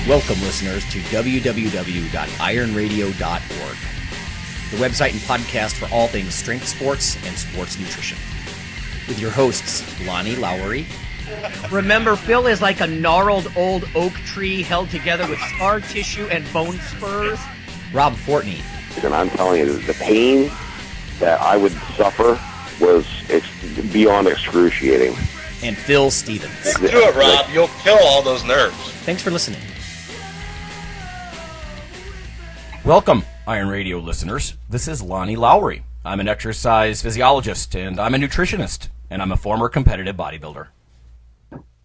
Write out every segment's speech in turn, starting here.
Welcome, listeners, to www.ironradio.org, the website and podcast for all things strength sports and sports nutrition. With your hosts, Lonnie Lowery. Remember, Phil is like a gnarled old oak tree held together with scar tissue and bone spurs. Rob Fortney. And I'm telling you, the pain that I would suffer was beyond excruciating. And Phil Stevens. Just do it, Rob. You'll kill all those nerves. Thanks for listening. Welcome, Iron Radio listeners. This is Lonnie Lowery. I'm an exercise physiologist, and I'm a nutritionist, and I'm a former competitive bodybuilder.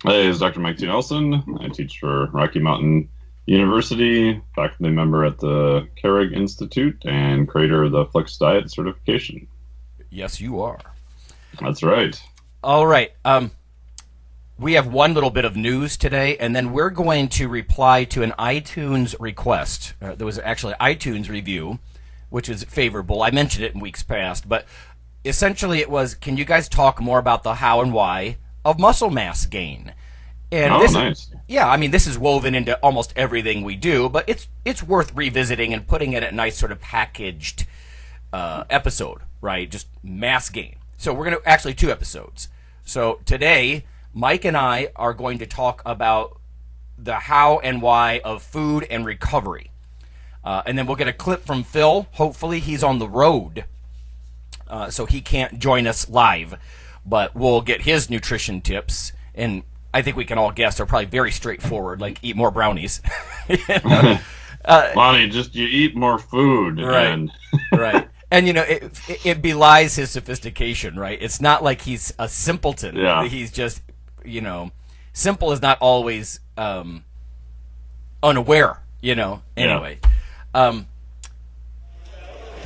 Hey, it's Dr. Mike T. Nelson. I teach for Rocky Mountain University, faculty member at the Carrig Institute, and creator of the Flex Diet certification. Yes, you are. That's right. All right. We have one little bit of news today, and then we're going to reply to an iTunes request. There was actually an iTunes review, which is favorable. I mentioned it in weeks past, but essentially it was, can you guys talk more about the how and why of muscle mass gain? And nice. Yeah, I mean, this is woven into almost everything we do, but it's worth revisiting and putting it in a nice sort of packaged episode, right? Just mass gain. So we're going to, actually 2 episodes. So today, Mike and I are going to talk about the how and why of food and recovery. And then we'll get a clip from Phil. Hopefully he's on the road, so he can't join us live. But we'll get his nutrition tips, and I think we can all guess they're probably very straightforward, like eat more brownies. Lonnie, just you eat more food. Right, and right. And, you know, it belies his sophistication, right? It's not like he's a simpleton. Yeah. He's just, you know, simple is not always unaware, you know, anyway. Yeah.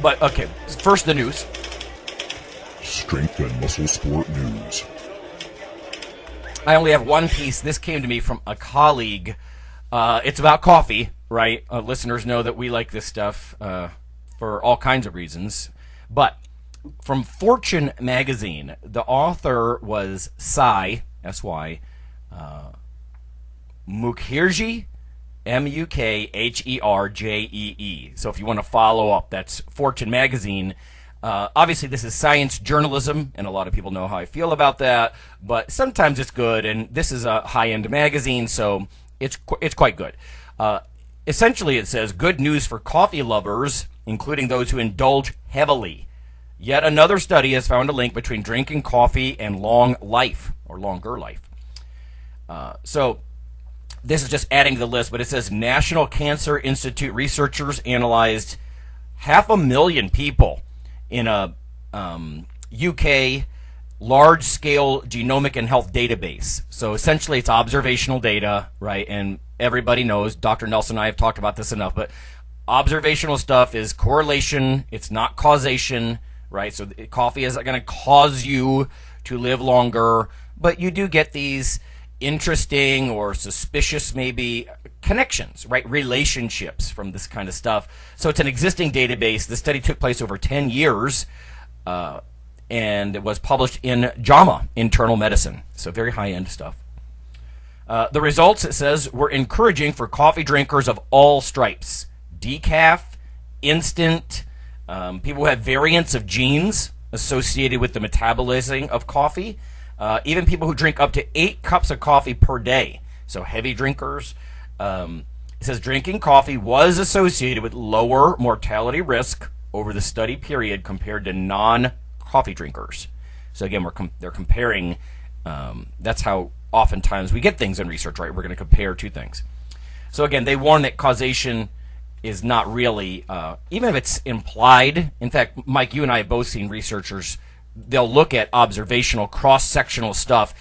But, okay, first the news. Strength and muscle sport news. I only have one piece. This came to me from a colleague. It's about coffee, right? Listeners know that we like this stuff for all kinds of reasons. But from Fortune magazine, the author was Sy, S-Y, Mukherjee, Mukherjee. So if you want to follow up, that's Fortune magazine. Obviously, this is science journalism, and a lot of people know how I feel about that. But sometimes it's good, and this is a high-end magazine, so it's quite good. Essentially, it says, good news for coffee lovers, including those who indulge heavily. Yet another study has found a link between drinking coffee and long life, or longer life. So this is just adding to the list, but it says National Cancer Institute researchers analyzed 500,000 people in a UK large-scale genomic and health database. So essentially it's observational data, right? And everybody knows, Dr. Nelson and I have talked about this enough, but observational stuff is correlation. It's not causation, right? So coffee is going to cause you to live longer, but you do get these interesting or suspicious maybe connections, right? Relationships from this kind of stuff. So it's an existing database. The study took place over 10 years, and it was published in JAMA, Internal Medicine. So very high-end stuff. The results, it says, were encouraging for coffee drinkers of all stripes. Decaf, instant, people who have variants of genes associated with the metabolizing of coffee, even people who drink up to 8 cups of coffee per day, so heavy drinkers. It says drinking coffee was associated with lower mortality risk over the study period compared to non-coffee drinkers. So again, they're comparing. That's how oftentimes we get things in research, right? We're going to compare 2 things. So again, they warn that causation is not really, even if it's implied. In fact, Mike, you and I have both seen researchers. They'll look at observational cross-sectional stuff,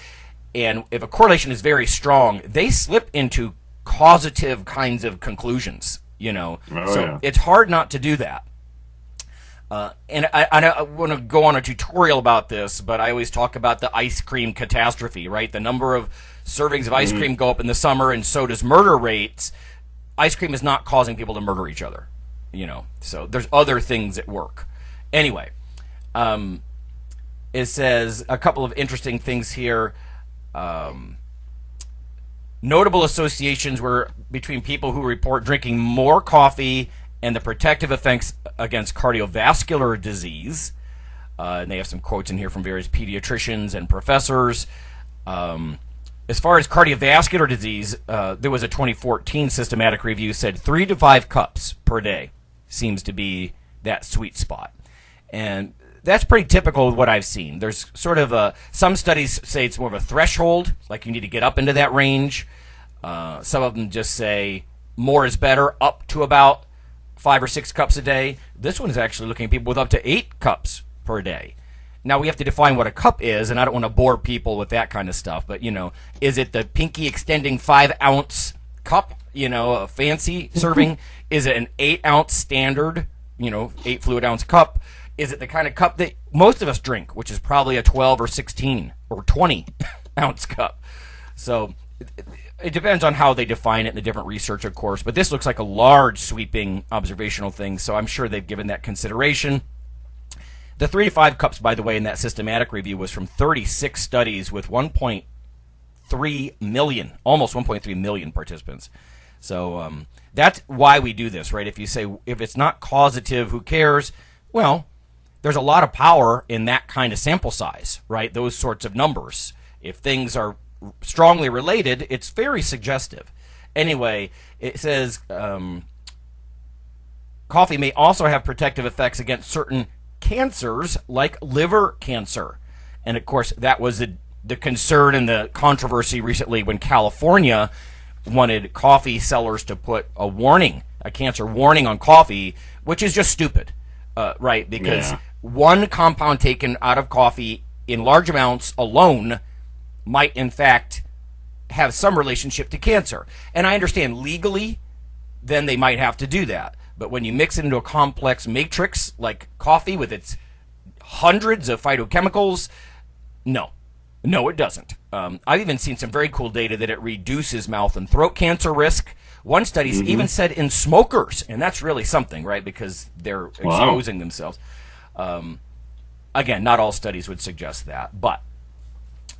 and if a correlation is very strong, they slip into causative kinds of conclusions, you know. It's hard not to do that. And I want to go on a tutorial about this, but I always talk about the ice cream catastrophe, right? The number of servings of ice cream go up in the summer, and so does murder rates. Ice cream is not causing people to murder each other, you know. So there's other things at work. Anyway, it says a couple of interesting things here. Notable associations were between people who report drinking more coffee and the protective effects against cardiovascular disease. And they have some quotes in here from various pediatricians and professors. As far as cardiovascular disease, there was a 2014 systematic review said 3 to 5 cups per day seems to be that sweet spot. And that's pretty typical of what I've seen. There's sort of some studies say it's more of a threshold, like you need to get up into that range. Some of them just say more is better, up to about 5 or 6 cups a day. This one is actually looking at people with up to 8 cups per day. Now, we have to define what a cup is, and I don't want to bore people with that kind of stuff, but, is it the pinky extending 5-ounce cup, a fancy serving? Is it an 8-ounce standard, 8 fluid ounce cup? Is it the kind of cup that most of us drink, which is probably a 12 or 16 or 20-ounce cup? So it depends on how they define it in the different research, of course, but this looks like a large, sweeping observational thing, so I'm sure they've given that consideration. The 3 to 5 cups, by the way, in that systematic review was from 36 studies with 1.3 million, almost 1.3 million participants. So that's why we do this, right? If you say, if it's not causative, who cares? Well, there's a lot of power in that kind of sample size, right? Those sorts of numbers. If things are strongly related, it's very suggestive. Anyway, it says coffee may also have protective effects against certain cancers like liver cancer. And of course, that was the concern and the controversy recently when California wanted coffee sellers to put a cancer warning on coffee, which is just stupid, right? Because one compound taken out of coffee in large amounts alone might in fact have some relationship to cancer. And I understand legally, then they might have to do that. But when you mix it into a complex matrix like coffee with its hundreds of phytochemicals, no, it doesn't. I've even seen some very cool data that it reduces mouth and throat cancer risk. One study even said in smokers, and that's really something, right? Because they're exposing themselves. Again, not all studies would suggest that, but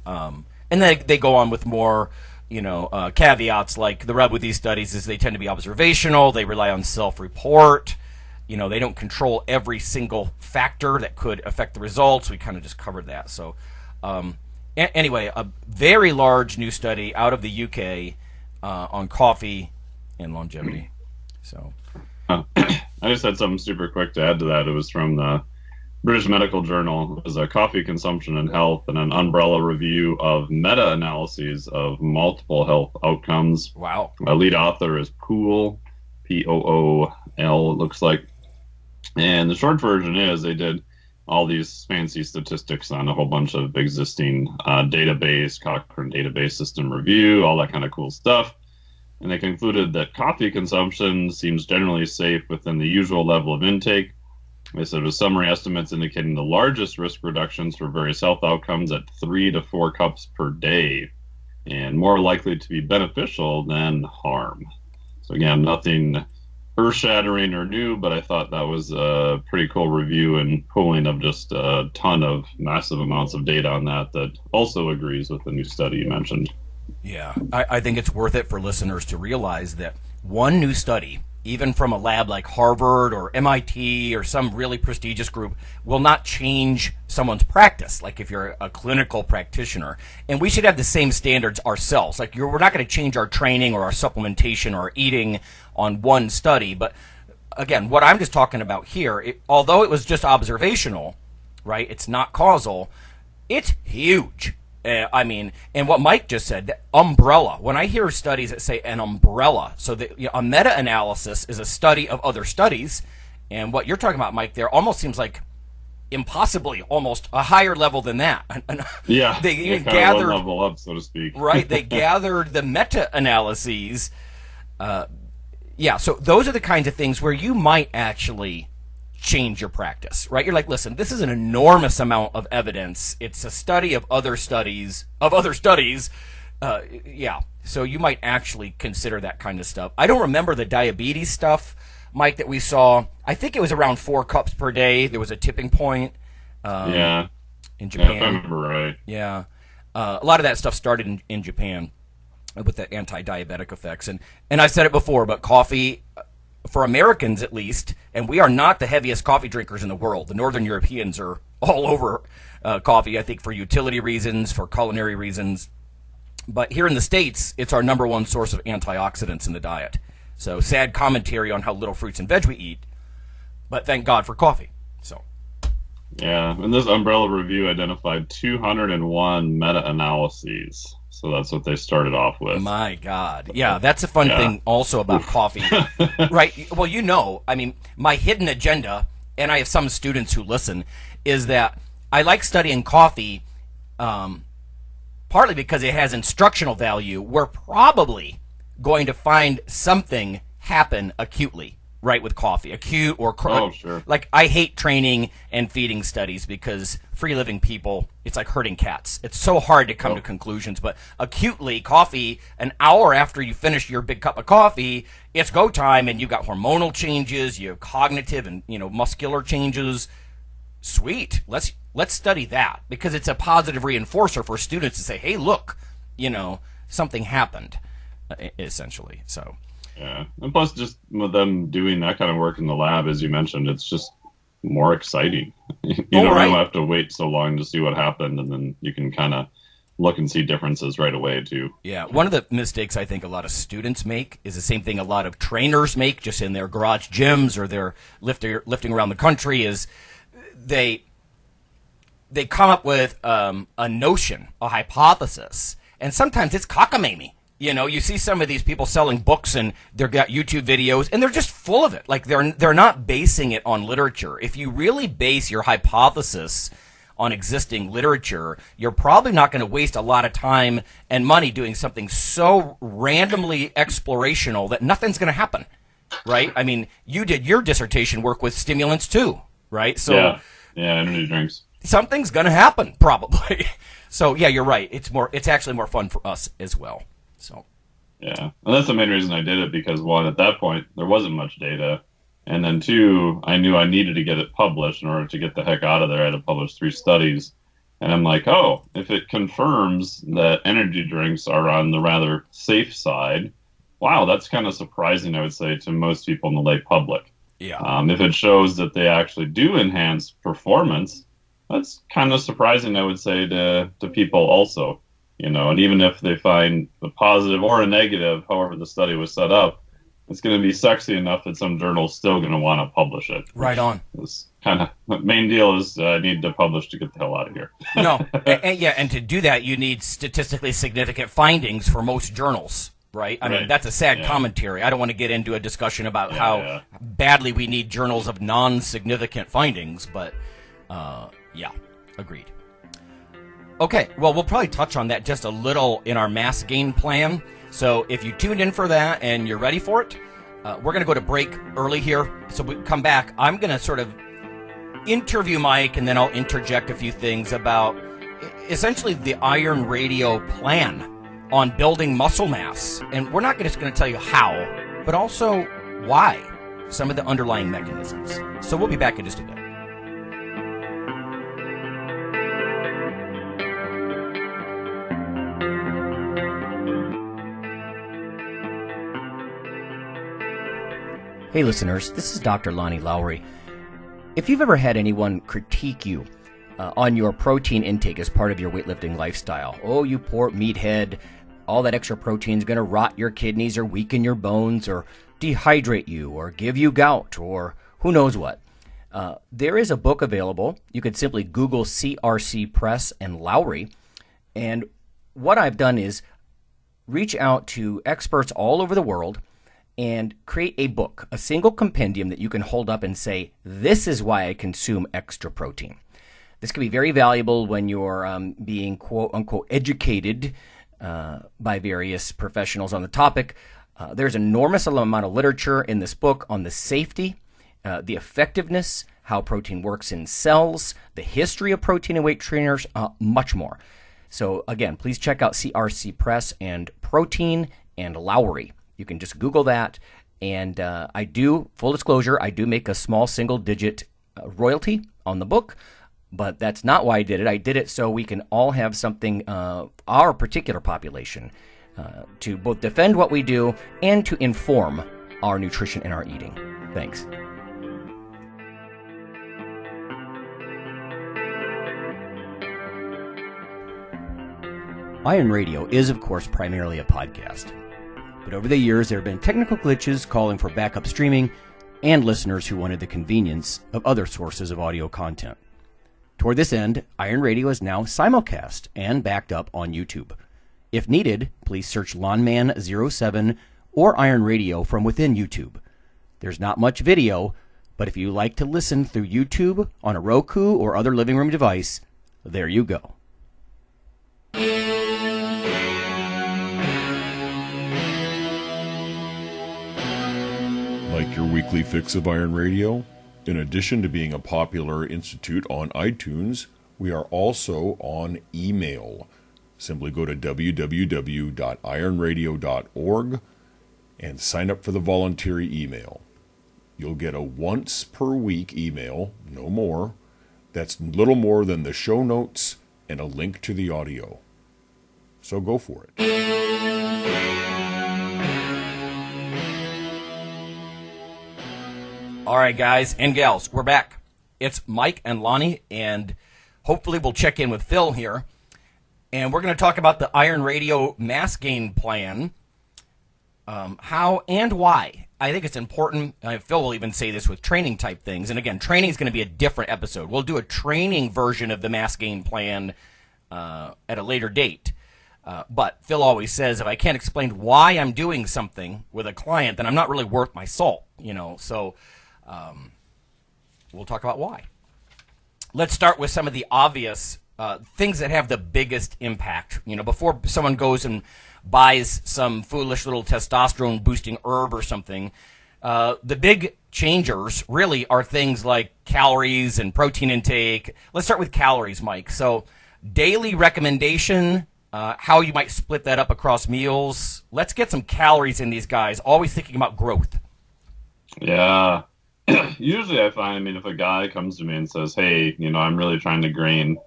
and then they go on with more caveats, like the rub with these studies is they tend to be observational, they rely on self-report, they don't control every single factor that could affect the results. We kind of just covered that. So anyway, a very large new study out of the UK on coffee and longevity. So I just had something super quick to add to that. It was from the British Medical Journal. It was a coffee consumption and health and an umbrella review of meta-analyses of multiple health outcomes. Wow. A lead author is Pool, Pool, it looks like. And the short version is they did all these fancy statistics on a whole bunch of existing database, Cochrane database system review, all that kind of cool stuff. And they concluded that coffee consumption seems generally safe within the usual level of intake. They said with summary estimates indicating the largest risk reductions for various health outcomes at 3 to 4 cups per day, and more likely to be beneficial than harm. So again, nothing earth-shattering or new, but I thought that was a pretty cool review and pulling of just a ton of massive amounts of data on that also agrees with the new study you mentioned. Yeah, I think it's worth it for listeners to realize that one new study, even from a lab like Harvard or MIT or some really prestigious group, will not change someone's practice, like if you're a clinical practitioner. And we should have the same standards ourselves. Like we're not going to change our training or our supplementation or our eating on one study. But again, what I'm just talking about here, although it was just observational, right, it's not causal, it's huge. And what Mike just said, that umbrella. When I hear studies that say an umbrella, so that a meta-analysis is a study of other studies, and what you're talking about, Mike, there almost seems like impossibly almost a higher level than that. Yeah, they gathered one level up, so to speak. Right, they gathered the meta-analyses. So those are the kinds of things where you might actually change your practice, right? You're like, listen, this is an enormous amount of evidence. It's a study of other studies So you might actually consider that kind of stuff. I don't remember the diabetes stuff, Mike, that we saw. I think it was around 4 cups per day. There was a tipping point. In Japan. Yeah, if I remember right. Yeah. A lot of that stuff started in Japan. with the anti-diabetic effects. And I've said it before, but coffee, for Americans at least, and we are not the heaviest coffee drinkers in the world. The Northern Europeans are all over coffee, I think, for utility reasons, for culinary reasons. But here in the States, it's our number one source of antioxidants in the diet. So sad commentary on how little fruits and veg we eat, but thank God for coffee. So. Yeah, and this umbrella review identified 201 meta-analyses. So that's what they started off with. My God. Yeah, that's a fun thing also about coffee. Right. Well, you know, I mean, my hidden agenda, and I have some students who listen, is that I like studying coffee partly because it has instructional value. We're probably going to find something happen acutely, right, with coffee. Acute or sure. Like, I hate training and feeding studies because free living people, it's like herding cats. It's so hard to come to conclusions, but acutely, coffee, an hour after you finish your big cup of coffee, it's go time, and you've got hormonal changes, you have cognitive and, you know, muscular changes. Sweet. Let's study that, because it's a positive reinforcer for students to say, hey, look, you know, something happened, essentially. So. Yeah, and plus, just with them doing that kind of work in the lab, as you mentioned, it's just more exciting. You don't have to wait so long to see what happened, and then you can kind of look and see differences right away, too. Yeah, one of the mistakes I think a lot of students make is the same thing a lot of trainers make just in their garage gyms or their lifting around the country, is they come up with a notion, a hypothesis, and sometimes it's cockamamie. You know, you see some of these people selling books and they've got YouTube videos and they're just full of it. Like, they're not basing it on literature. If you really base your hypothesis on existing literature, you're probably not going to waste a lot of time and money doing something so randomly explorational that nothing's going to happen, right? I mean, you did your dissertation work with stimulants too, right? So yeah, energy drinks. Something's going to happen, probably. So, yeah, you're right. It's actually more fun for us as well. So, yeah, and that's the main reason I did it, because one, at that point there wasn't much data, and then two, I knew I needed to get it published in order to get the heck out of there. I had to publish 3 studies, and I'm like, oh, if it confirms that energy drinks are on the rather safe side, wow, that's kind of surprising, I would say, to most people in the lay public. Yeah. If it shows that they actually do enhance performance, that's kind of surprising, I would say, to people also. You know, and even if they find a positive or a negative, however the study was set up, it's going to be sexy enough that some journal's still going to want to publish it. Right on. It's kind of the main deal is I need to publish to get the hell out of here. No, and to do that, you need statistically significant findings for most journals, right? I mean, that's a sad commentary. I don't want to get into a discussion about how badly we need journals of non-significant findings, but agreed. Okay, well, we'll probably touch on that just a little in our mass gain plan. So if you tuned in for that and you're ready for it, we're going to go to break early here. So we come back. I'm going to sort of interview Mike, and then I'll interject a few things about essentially the IronRadio plan on building muscle mass. And we're not just going to tell you how, but also why, some of the underlying mechanisms. So we'll be back in just a bit. Hey listeners, this is Dr. Lonnie Lowery. If you've ever had anyone critique you on your protein intake as part of your weightlifting lifestyle, oh, you poor meathead, all that extra protein is going to rot your kidneys or weaken your bones or dehydrate you or give you gout or who knows what. There is a book available. You could simply Google CRC Press and Lowery. And what I've done is reach out to experts all over the world and create a book, a single compendium that you can hold up and say, this is why I consume extra protein. This can be very valuable when you're being quote-unquote educated by various professionals on the topic. There's an enormous amount of literature in this book on the safety, the effectiveness, how protein works in cells, the history of protein and weight trainers, much more. So again, please check out CRC Press and Protein and Lowery. You can just Google that, and I do, full disclosure, I do make a small single-digit royalty on the book, but that's not why I did it. I did it so we can all have something, our particular population, to both defend what we do and to inform our nutrition and our eating. Thanks. Iron Radio is, of course, primarily a podcast. But over the years, there have been technical glitches calling for backup streaming and listeners who wanted the convenience of other sources of audio content. Toward this end, Iron Radio is now simulcast and backed up on YouTube. If needed, please search Lawnman07 or Iron Radio from within YouTube. There's not much video, but if you like to listen through YouTube on a Roku or other living room device, there you go. Like your weekly fix of Iron Radio? In addition to being a popular institute on iTunes, we are also on email. Simply go to www.ironradio.org and sign up for the voluntary email. You'll get a once per week email, no more. That's little more than the show notes and a link to the audio. So go for it. All right, guys and gals, we're back. It's Mike and Lonnie, and hopefully we'll check in with Phil here. And we're going to talk about the Iron Radio mass gain plan, how and why. I think it's important. Phil will even say this with training type things. And again, training is going to be a different episode. We'll do a training version of the mass gain plan at a later date. But Phil always says, if I can't explain why I'm doing something with a client, then I'm not really worth my salt, So we'll talk about why. Let's start with some of the obvious things that have the biggest impact. Before someone goes and buys some foolish little testosterone-boosting herb or something, the big changers really are things like calories and protein intake. Let's start with calories, Mike. So daily recommendation, how you might split that up across meals. Let's get some calories in these guys, always thinking about growth. Yeah. Usually I find, if a guy comes to me and says, hey, I'm really trying to gain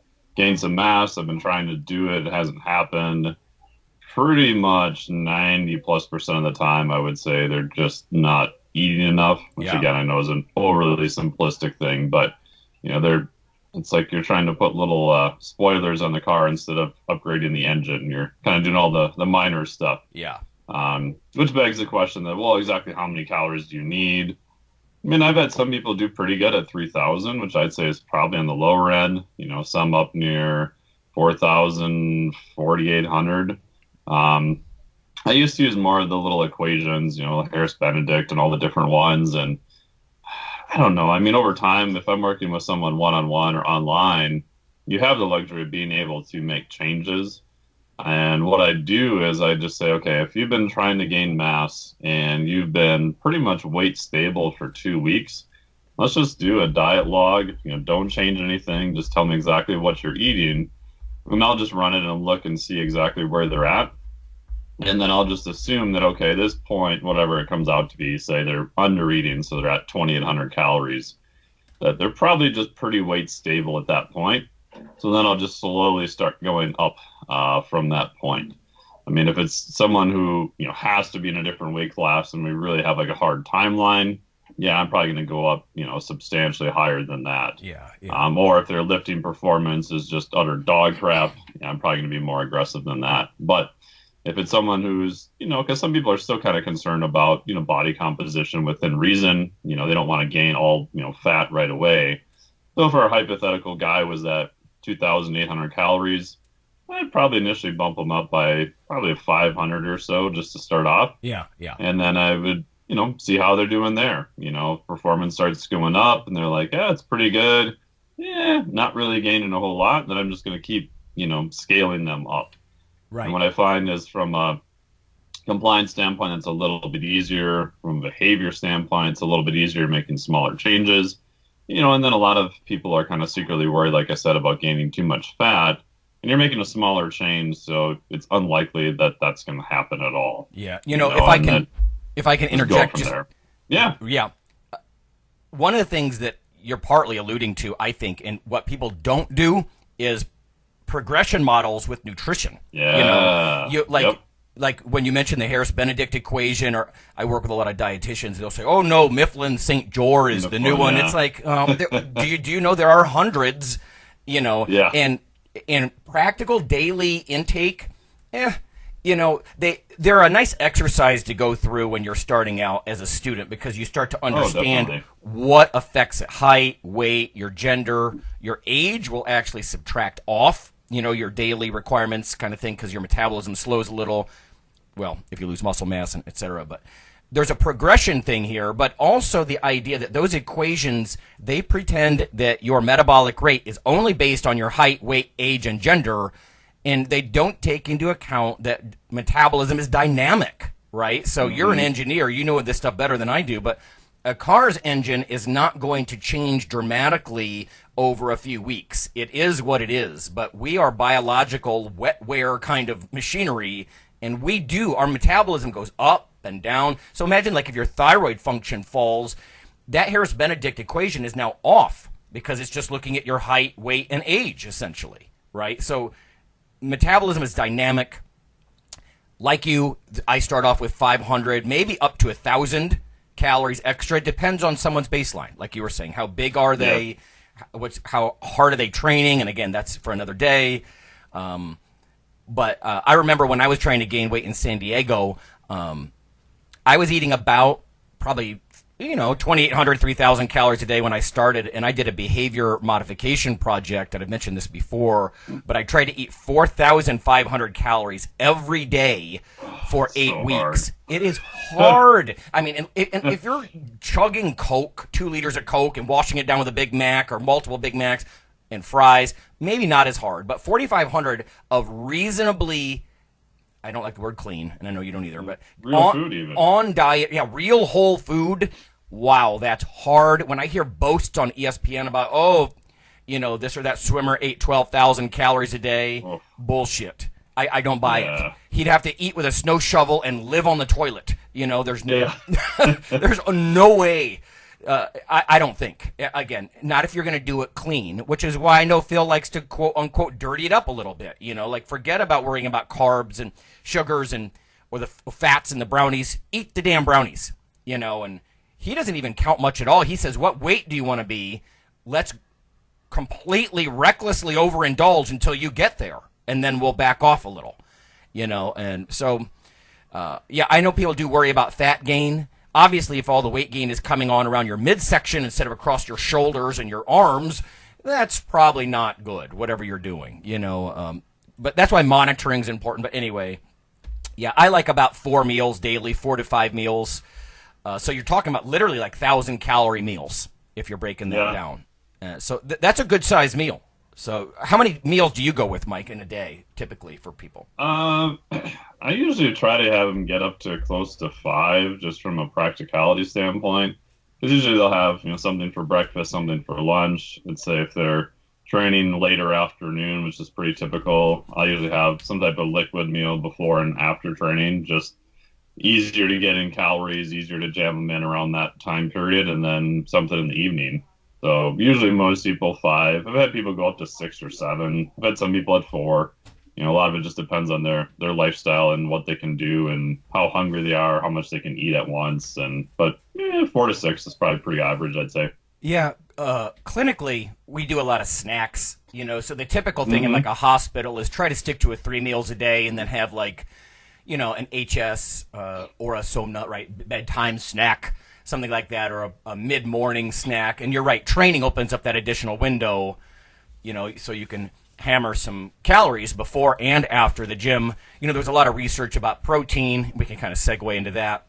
some mass, I've been trying to do it, it hasn't happened, pretty much 90+% of the time I would say they're just not eating enough, which again I know is an overly simplistic thing, but it's like you're trying to put little spoilers on the car instead of upgrading the engine. You're kind of doing all the minor stuff. Yeah. Which begs the question that, well, exactly how many calories do you need? I've had some people do pretty good at 3,000, which I'd say is probably on the lower end. Some up near 4,000, 4,800. I used to use more of the little equations, Harris Benedict and all the different ones. And I don't know. Over time, if I'm working with someone one-on-one or online, you have the luxury of being able to make changes. And what I do is I just say, okay, if you've been trying to gain mass and you've been pretty much weight stable for 2 weeks, let's just do a diet log. Don't change anything. Just tell me exactly what you're eating. And I'll just run it and look and see exactly where they're at. And then I'll just assume that, okay, this point, whatever it comes out to be, say they're under eating, so they're at 2,800 calories, that they're probably just pretty weight stable at that point. So then I'll just slowly start going up from that point. If it's someone who, has to be in a different weight class and we really have like a hard timeline, yeah, I'm probably going to go up, substantially higher than that. Yeah. Or if their lifting performance is just utter dog crap, yeah, I'm probably going to be more aggressive than that. But if it's someone who's, because some people are still kind of concerned about, body composition within reason, they don't want to gain all, fat right away. So if our hypothetical guy was at 2,800 calories, I'd probably initially bump them up by probably 500 or so just to start off. Yeah. And then I would, see how they're doing there. Performance starts going up and they're like, yeah, it's pretty good. Yeah, not really gaining a whole lot. Then I'm just going to keep, scaling them up. Right. And what I find is from a compliance standpoint, it's a little bit easier. From a behavior standpoint, it's a little bit easier making smaller changes. And then a lot of people are kind of secretly worried, like I said, about gaining too much fat. And you're making a smaller change, so it's unlikely that that's going to happen at all. Yeah. If I can interject just there. Yeah. Yeah. One of the things that you're partly alluding to, I think, and what people don't do is progression models with nutrition. Yeah. Yep. like when you mentioned the Harris-Benedict equation, or I work with a lot of dietitians, they'll say, "Oh no, Mifflin St. George is the new one." Yeah. It's like, do you know there are hundreds, Yeah. and practical daily intake, they're a nice exercise to go through when you're starting out as a student, because you start to understand what affects it. Height, weight, your gender, your age will actually subtract off, your daily requirements kind of thing, because your metabolism slows a little. Well, if you lose muscle mass, and et cetera. But there's a progression thing here, but also the idea that those equations, they pretend that your metabolic rate is only based on your height, weight, age, and gender, and they don't take into account that metabolism is dynamic, right? So you're an engineer, you know this stuff better than I do, but a car's engine is not going to change dramatically over a few weeks. It is what it is, but we are biological wetware kind of machinery, and our metabolism goes up and down. So imagine like if your thyroid function falls, that Harris-Benedict equation is now off because it's just looking at your height, weight, and age, essentially, right? So metabolism is dynamic. Like I start off with 500, maybe up to 1,000 calories extra. It depends on someone's baseline, like you were saying. How big are they? Yeah. How hard are they training? And again, that's for another day. But I remember when I was trying to gain weight in San Diego, I was eating about probably 2,800, 3,000 calories a day when I started, and I did a behavior modification project, and I've mentioned this before, but I tried to eat 4,500 calories every day for 8 weeks. Hard. It is hard. I mean, and if you're chugging Coke, 2 liters of Coke, and washing it down with a Big Mac or multiple Big Macs and fries, maybe not as hard, but 4,500 of reasonably, I don't like the word clean, and I know you don't either, but real food even. On diet, real whole food. Wow, that's hard. When I hear boasts on ESPN about, this or that swimmer ate 12,000 calories a day, bullshit. I don't buy it. He'd have to eat with a snow shovel and live on the toilet. There's no, there's no way. I don't think. Again, not if you're going to do it clean, which is why I know Phil likes to quote unquote dirty it up a little bit. Like forget about worrying about carbs and sugars or the fats and the brownies. Eat the damn brownies. And he doesn't even count much at all. He says, "What weight do you want to be? Let's completely recklessly overindulge until you get there, and then we'll back off a little." And so I know people do worry about fat gain. Obviously, if all the weight gain is coming on around your midsection instead of across your shoulders and your arms, that's probably not good, whatever you're doing, but that's why monitoring is important. But anyway, I like about 4 meals daily, 4 to 5 meals. So you're talking about literally like 1,000-calorie meals if you're breaking that down. So that's a good-sized meal. So how many meals do you go with, Mike, in a day, typically, for people? I usually try to have them get up to close to 5, just from a practicality standpoint. Because usually they'll have something for breakfast, something for lunch. Let's say if they're training later afternoon, which is pretty typical, I usually have some type of liquid meal before and after training, just easier to get in calories, easier to jam them in around that time period, and then something in the evening. So usually most people 5. I've had people go up to 6 or 7. I've had some people at 4. A lot of it just depends on their lifestyle and what they can do and how hungry they are, how much they can eat at once. But 4 to 6 is probably pretty average, I'd say. Yeah, clinically, we do a lot of snacks, so the typical thing in like a hospital is try to stick to 3 meals a day and then have like, an HS or a somnut, right, bedtime snack, something like that, or a mid-morning snack. And you're right, training opens up that additional window, so you can hammer some calories before and after the gym. There's a lot of research about protein. We can kind of segue into that.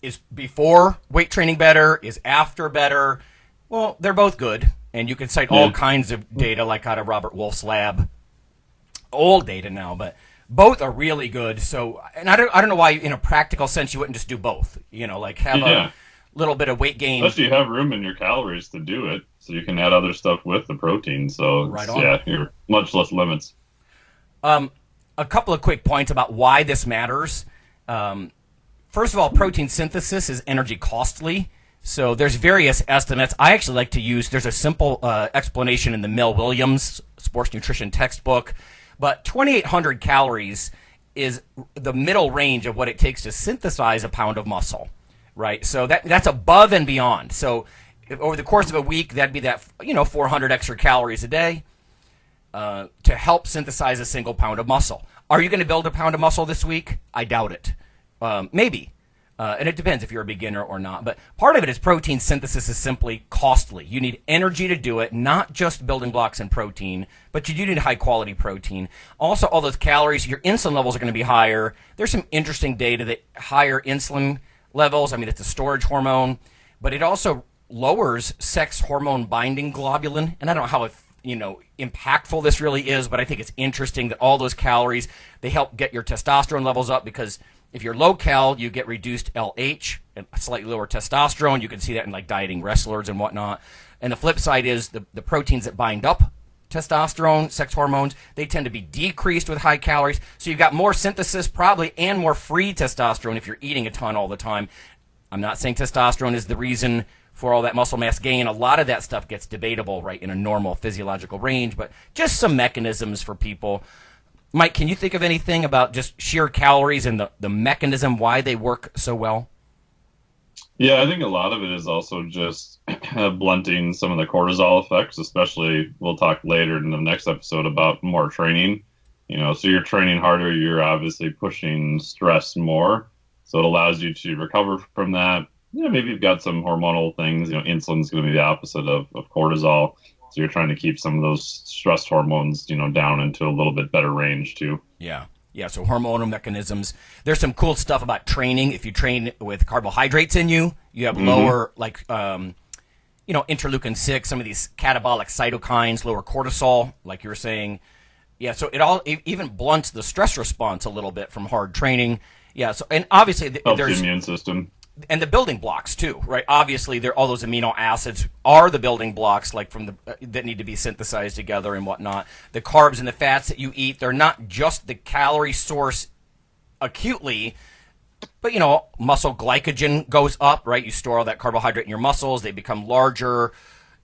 Is before weight training better? Is after better? Well, they're both good. And you can cite all kinds of data, like out of Robert Wolf's lab. Old data now, but both are really good. So, and I don't know why, in a practical sense, you wouldn't just do both. Like have a little bit of weight gain. Unless you have room in your calories to do it, so you can add other stuff with the protein. So, right on. You're much less limits. A couple of quick points about why this matters. First of all, protein synthesis is energy costly. So there's various estimates. I actually like to use, there's a simple explanation in the Mel Williams Sports Nutrition textbook. But 2,800 calories is the middle range of what it takes to synthesize a pound of muscle, right? So that's above and beyond. So over the course of a week, that'd be 400 extra calories a day to help synthesize a single pound of muscle. Are you going to build a pound of muscle this week? I doubt it. Maybe. And it depends if you're a beginner or not. But part of it is protein synthesis is simply costly. You need energy to do it, not just building blocks and protein, but you do need high-quality protein. Also, all those calories, your insulin levels are going to be higher. There's some interesting data that higher insulin levels, it's a storage hormone, but it also lowers sex hormone binding globulin. And I don't know how impactful this really is, but I think it's interesting that all those calories, they help get your testosterone levels up, because if you're low cal, you get reduced LH and slightly lower testosterone. You can see that in like dieting wrestlers and whatnot. And the flip side is the proteins that bind up testosterone, sex hormones, they tend to be decreased with high calories. So you've got more synthesis probably and more free testosterone if you're eating a ton all the time. I'm not saying testosterone is the reason for all that muscle mass gain. A lot of that stuff gets debatable, right, in a normal physiological range, but just some mechanisms for people. Mike, can you think of anything about just sheer calories and the mechanism why they work so well? Yeah, I think a lot of it is also just blunting some of the cortisol effects, especially we'll talk later in the next episode about more training. So you're training harder, you're obviously pushing stress more. So it allows you to recover from that. Maybe you've got some hormonal things. Insulin's going to be the opposite of cortisol. So you're trying to keep some of those stress hormones, down into a little bit better range too. Yeah. So hormonal mechanisms. There's some cool stuff about training. If you train with carbohydrates in you, you have lower, interleukin 6, some of these catabolic cytokines, lower cortisol, like you were saying. Yeah. So it even blunts the stress response a little bit from hard training. Yeah. So, and obviously helps there's the immune system. And the building blocks too, right? Obviously, all those amino acids are the building blocks, like from that need to be synthesized together and whatnot. The carbs and the fats that you eat, they're not just the calorie source acutely, but muscle glycogen goes up, right? You store all that carbohydrate in your muscles; they become larger.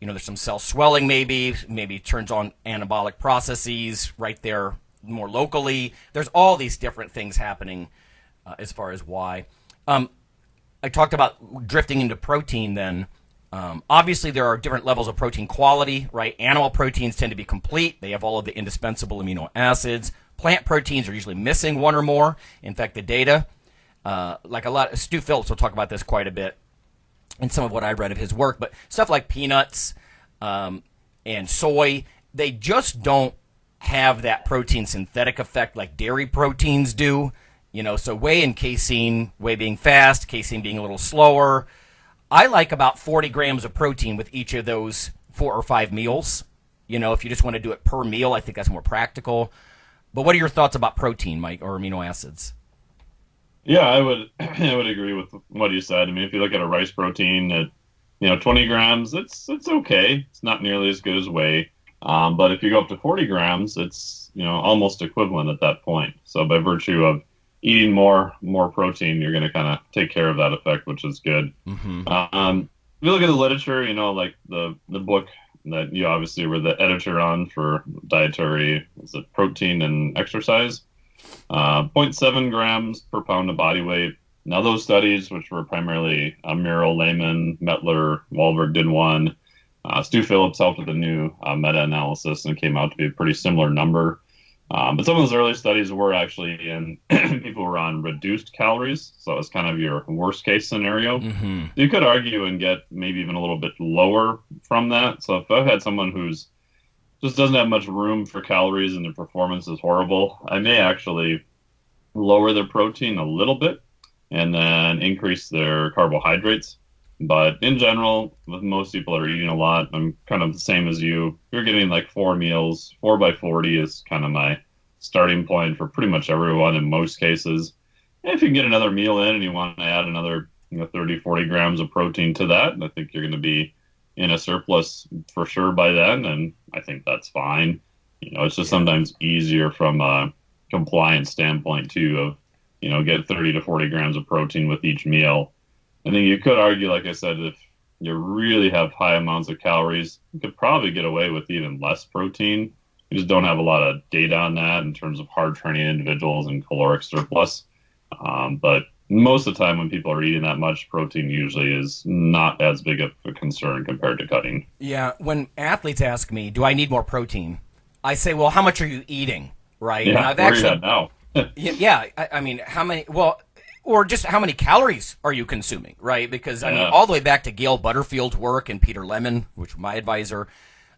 There's some cell swelling, maybe turns on anabolic processes right there more locally. There's all these different things happening as far as why. I talked about drifting into protein then. Obviously, there are different levels of protein quality, right? Animal proteins tend to be complete. They have all of the indispensable amino acids. Plant proteins are usually missing one or more. In fact, the data, Stu Phillips will talk about this quite a bit in some of what I read of his work, but stuff like peanuts and soy, they just don't have that protein synthetic effect like dairy proteins do. So whey and casein, whey being fast, casein being a little slower. I like about 40 grams of protein with each of those 4 or 5 meals. If you just want to do it per meal, I think that's more practical. But what are your thoughts about protein, Mike, or amino acids? Yeah, I would agree with what you said. If you look at a rice protein at 20 grams, it's okay. It's not nearly as good as whey. But if you go up to 40 grams, it's almost equivalent at that point. So by virtue of eating more protein, you're going to kind of take care of that effect, which is good. Mm-hmm. If you look at the literature, like the book that you obviously were the editor on for dietary, is it Protein and Exercise? 0.7 grams per pound of body weight. Now those studies, which were primarily Murrell, Lehman, Mettler, Wahlberg did one. Stu Phillips helped with a new meta-analysis and it came out to be a pretty similar number. But some of those early studies were actually in people who were on reduced calories, so it was kind of your worst case scenario. Mm-hmm. You could argue and get maybe even a little bit lower from that. So if I've had someone who's just doesn't have much room for calories and their performance is horrible, I may actually lower their protein a little bit and then increase their carbohydrates. But in general, with most people that are eating a lot, I'm kind of the same as you. You're getting like 4 meals. 4 by 40 is kind of my starting point for pretty much everyone in most cases. And if you can get another meal in and you want to add another 30, 40 grams of protein to that, I think you're going to be in a surplus for sure by then. And I think that's fine. It's just sometimes easier from a compliance standpoint too of, get 30 to 40 grams of protein with each meal. I think you could argue, like I said, if you really have high amounts of calories, you could probably get away with even less protein We just don't have a lot of data on that in terms of hard training individuals and caloric surplus. But most of the time when people are eating that much, protein usually is not as big of a concern compared to cutting. Yeah, when athletes ask me, do I need more protein? I say, well, how much are you eating, right? Yeah, and I've where are you at now? I mean, how many, well, or just how many calories are you consuming, right? Because, I mean, all the way back to Gail Butterfield's work and Peter Lemon, which was my advisor,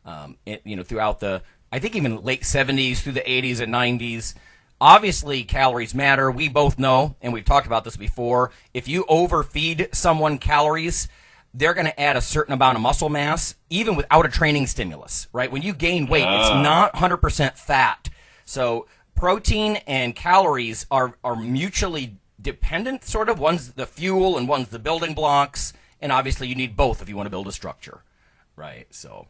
throughout the, I think even late 70s through the 80s and 90s, obviously calories matter. We both know, and we've talked about this before, if you overfeed someone calories, they're going to add a certain amount of muscle mass, even without a training stimulus, right? When you gain weight, it's not 100% fat. So protein and calories are mutually dependent, sort of. One's the fuel and one's the building blocks. And obviously you need both if you want to build a structure, right? So,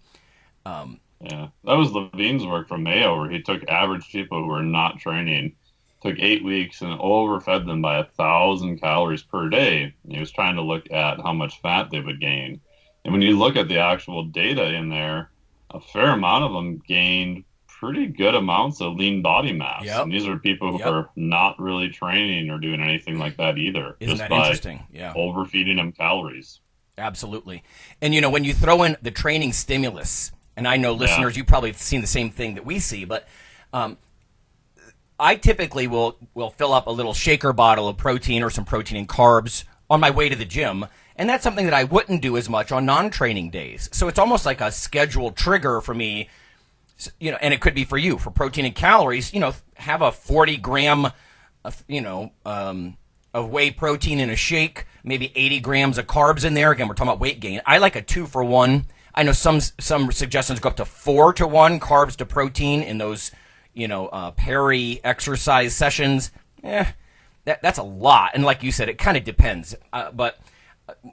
yeah, that was Levine's work from Mayo, where he took average people who were not training, took 8 weeks and overfed them by 1,000 calories per day. And he was trying to look at how much fat they would gain. And when you look at the actual data in there, a fair amount of them gained pretty good amounts of lean body mass. Yep. And these are people who are not really training or doing anything like that either. Isn't just that by interesting? Yeah. overfeeding them calories. Absolutely. And, when you throw in the training stimulus, and I know listeners, you probably have seen the same thing that we see, but I typically will fill up a little shaker bottle of protein or some protein and carbs on my way to the gym, and that's something that I wouldn't do as much on non-training days. So it's almost like a scheduled trigger for me, and it could be for you, for protein and calories, have a 40-gram, of whey protein in a shake, maybe 80 grams of carbs in there. Again, we're talking about weight gain. I like a 2-for-1. I know some suggestions go up to 4-to-1 carbs to protein in those, peri exercise sessions. That's a lot. And like you said, it kind of depends. But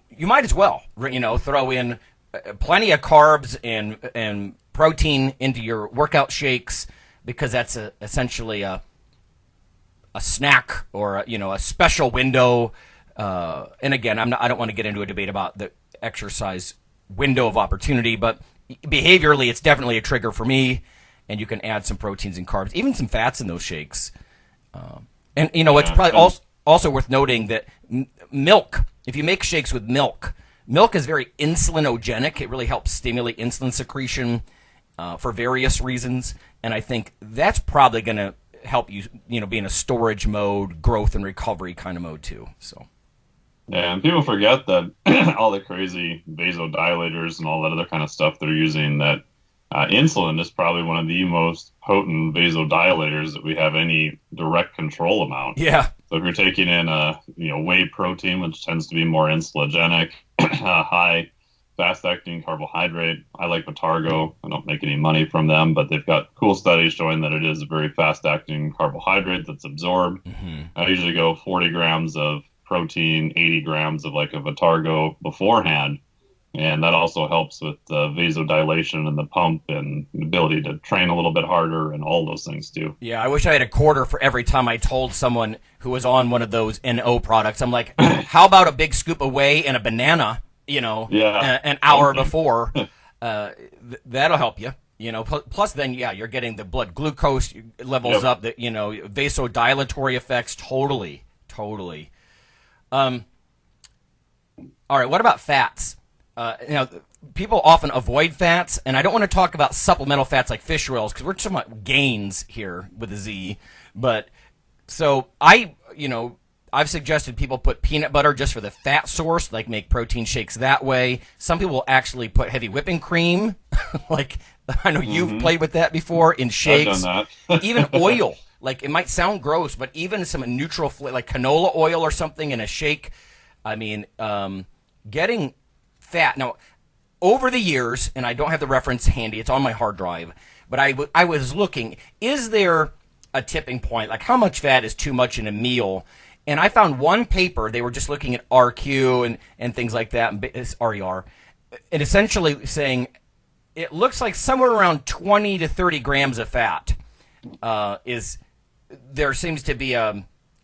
you might as well, throw in plenty of carbs and protein into your workout shakes, because that's essentially a snack or a special window. And again, I don't want to get into a debate about the exercise window of opportunity, but behaviorally, it's definitely a trigger for me. And you can add some proteins and carbs, even some fats in those shakes. It's probably also worth noting that milk, if you make shakes with milk is very insulinogenic. It really helps stimulate insulin secretion for various reasons. And I think that's probably going to help you, be in a storage mode, growth and recovery kind of mode too. So. Yeah, and people forget that all the crazy vasodilators and all that other kind of stuff they're using, that insulin is probably one of the most potent vasodilators that we have any direct control amount. Yeah. So if you're taking in whey protein, which tends to be more insulinogenic, high fast-acting carbohydrate. I like Vitargo. I don't make any money from them, but they've got cool studies showing that it is a very fast-acting carbohydrate that's absorbed. Mm-hmm. I usually go 40 grams of protein, 80 grams of like a Vitargo beforehand. And that also helps with the vasodilation and the pump and the ability to train a little bit harder and all those things too. Yeah, I wish I had a quarter for every time I told someone who was on one of those NO products. I'm like, how about a big scoop of whey and a banana, an hour before? That'll help you. Plus then, you're getting the blood glucose levels up, the, vasodilatory effects, totally. All right, what about fats? People often avoid fats, and I don't want to talk about supplemental fats like fish oils because we're talking about gains here with a Z. But so I've suggested people put peanut butter just for the fat source, like make protein shakes that way. Some people will actually put heavy whipping cream, like I know you've played with that before in shakes. I've done that. Even oil, like it might sound gross, but even some neutral like canola oil or something in a shake. I mean, getting fat. Now, over the years, and I don't have the reference handy, it's on my hard drive, but I was looking, is there a tipping point? Like how much fat is too much in a meal? And I found one paper, they were just looking at RQ and things like that, and RER, and essentially saying it looks like somewhere around 20 to 30 grams of fat there seems to be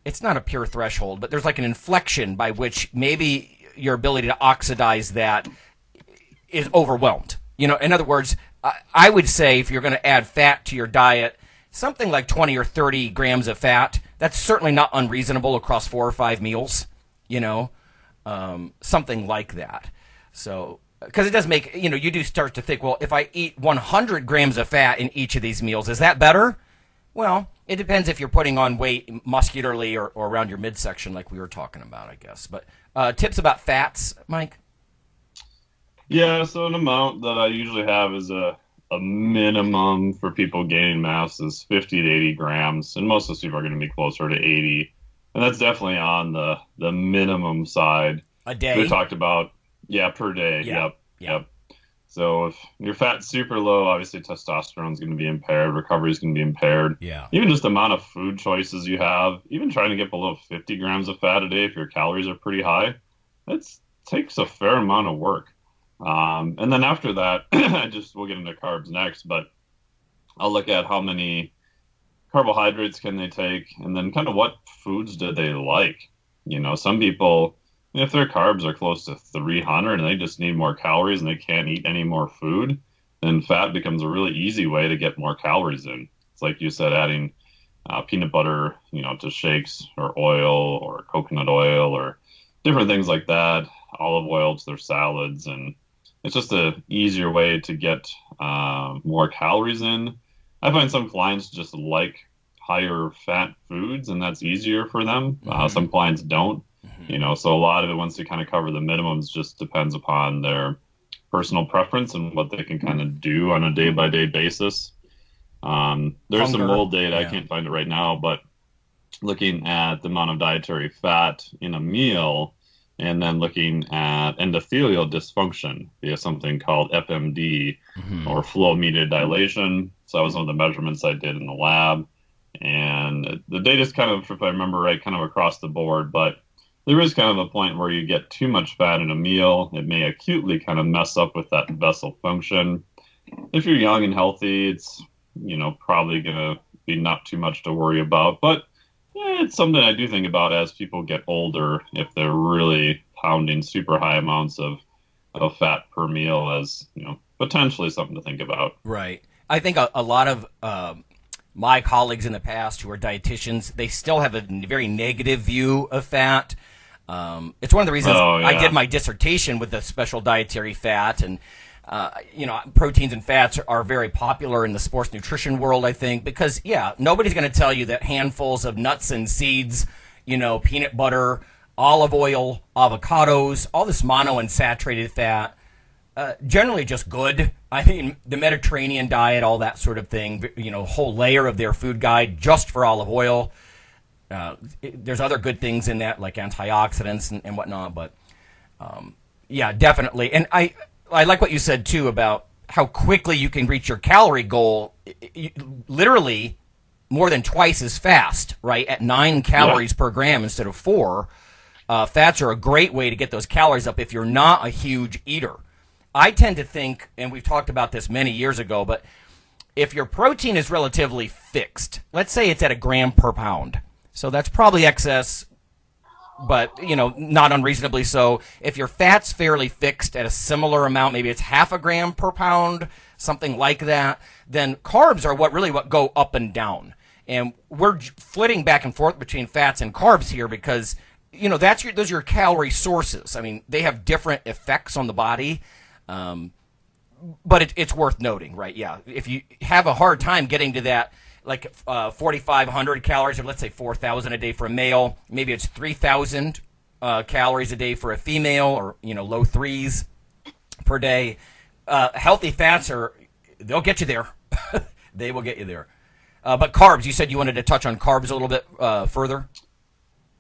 it's not a pure threshold, but there's like an inflection by which maybe your ability to oxidize that is overwhelmed. In other words, I would say if you're going to add fat to your diet, something like 20 or 30 grams of fat, that's certainly not unreasonable across 4 or 5 meals, something like that. So, because it does make, you do start to think, well, if I eat 100 grams of fat in each of these meals, is that better? Well, it depends if you're putting on weight muscularly or around your midsection like we were talking about, I guess. But tips about fats, Mike? Yeah, so an amount that I usually have is a minimum for people gaining mass is 50 to 80 grams, and most of those people are going to be closer to 80. And that's definitely on the minimum side. A day? We talked about, per day. Yeah. Yep. So if your fat's super low, obviously testosterone is going to be impaired, recovery is going to be impaired. Yeah. Even just the amount of food choices you have, even trying to get below 50 grams of fat a day if your calories are pretty high, that takes a fair amount of work. And then after that, we'll get into carbs next, but I'll look at how many carbohydrates can they take, and then kind of what foods do they like. Some people, if their carbs are close to 300 and they just need more calories and they can't eat any more food, then fat becomes a really easy way to get more calories in. It's like you said, adding peanut butter, to shakes, or oil or coconut oil or different things like that, olive oil to their salads, and it's just a easier way to get more calories in. I find some clients just like higher fat foods, and that's easier for them. Some clients don't. So a lot of it, once they kind of cover the minimums, just depends upon their personal preference and what they can kind of do on a day-by-day basis. There's some old data, I can't find it right now, but looking at the amount of dietary fat in a meal and then looking at endothelial dysfunction via something called FMD, or flow-mediated dilation. So that was one of the measurements I did in the lab. And the data is kind of, if I remember right, kind of across the board, but there is kind of a point where you get too much fat in a meal. It may acutely kind of mess up with that vessel function. If you're young and healthy, it's, probably going to be not too much to worry about. But it's something I do think about as people get older, if they're really pounding super high amounts of fat per meal, as, potentially something to think about. Right. I think a lot of my colleagues in the past who are dietitians, they still have a very negative view of fat. It's one of the reasons I did my dissertation with the special dietary fat, and proteins and fats are very popular in the sports nutrition world, I think, because nobody's going to tell you that handfuls of nuts and seeds, peanut butter, olive oil, avocados, all this monounsaturated fat, generally just good. I mean, the Mediterranean diet, all that sort of thing, whole layer of their food guide just for olive oil. There's other good things in that, like antioxidants and whatnot, but definitely. And I like what you said, too, about how quickly you can reach your calorie goal, literally more than twice as fast, right, at 9 calories per gram instead of 4. Fats are a great way to get those calories up if you're not a huge eater. I tend to think, and we've talked about this many years ago, but if your protein is relatively fixed, let's say it's at a gram per pound, so that's probably excess, but, not unreasonably so. If your fat's fairly fixed at a similar amount, maybe it's half a gram per pound, something like that, then carbs are what go up and down. And we're flitting back and forth between fats and carbs here because, those are your calorie sources. I mean, they have different effects on the body, but it's worth noting, right? Yeah, if you have a hard time getting to that, like 4,500 calories, or let's say 4,000 a day for a male. Maybe it's 3,000 calories a day for a female, or low threes per day. Healthy fats they'll get you there. They will get you there. But carbs, you said you wanted to touch on carbs a little bit further.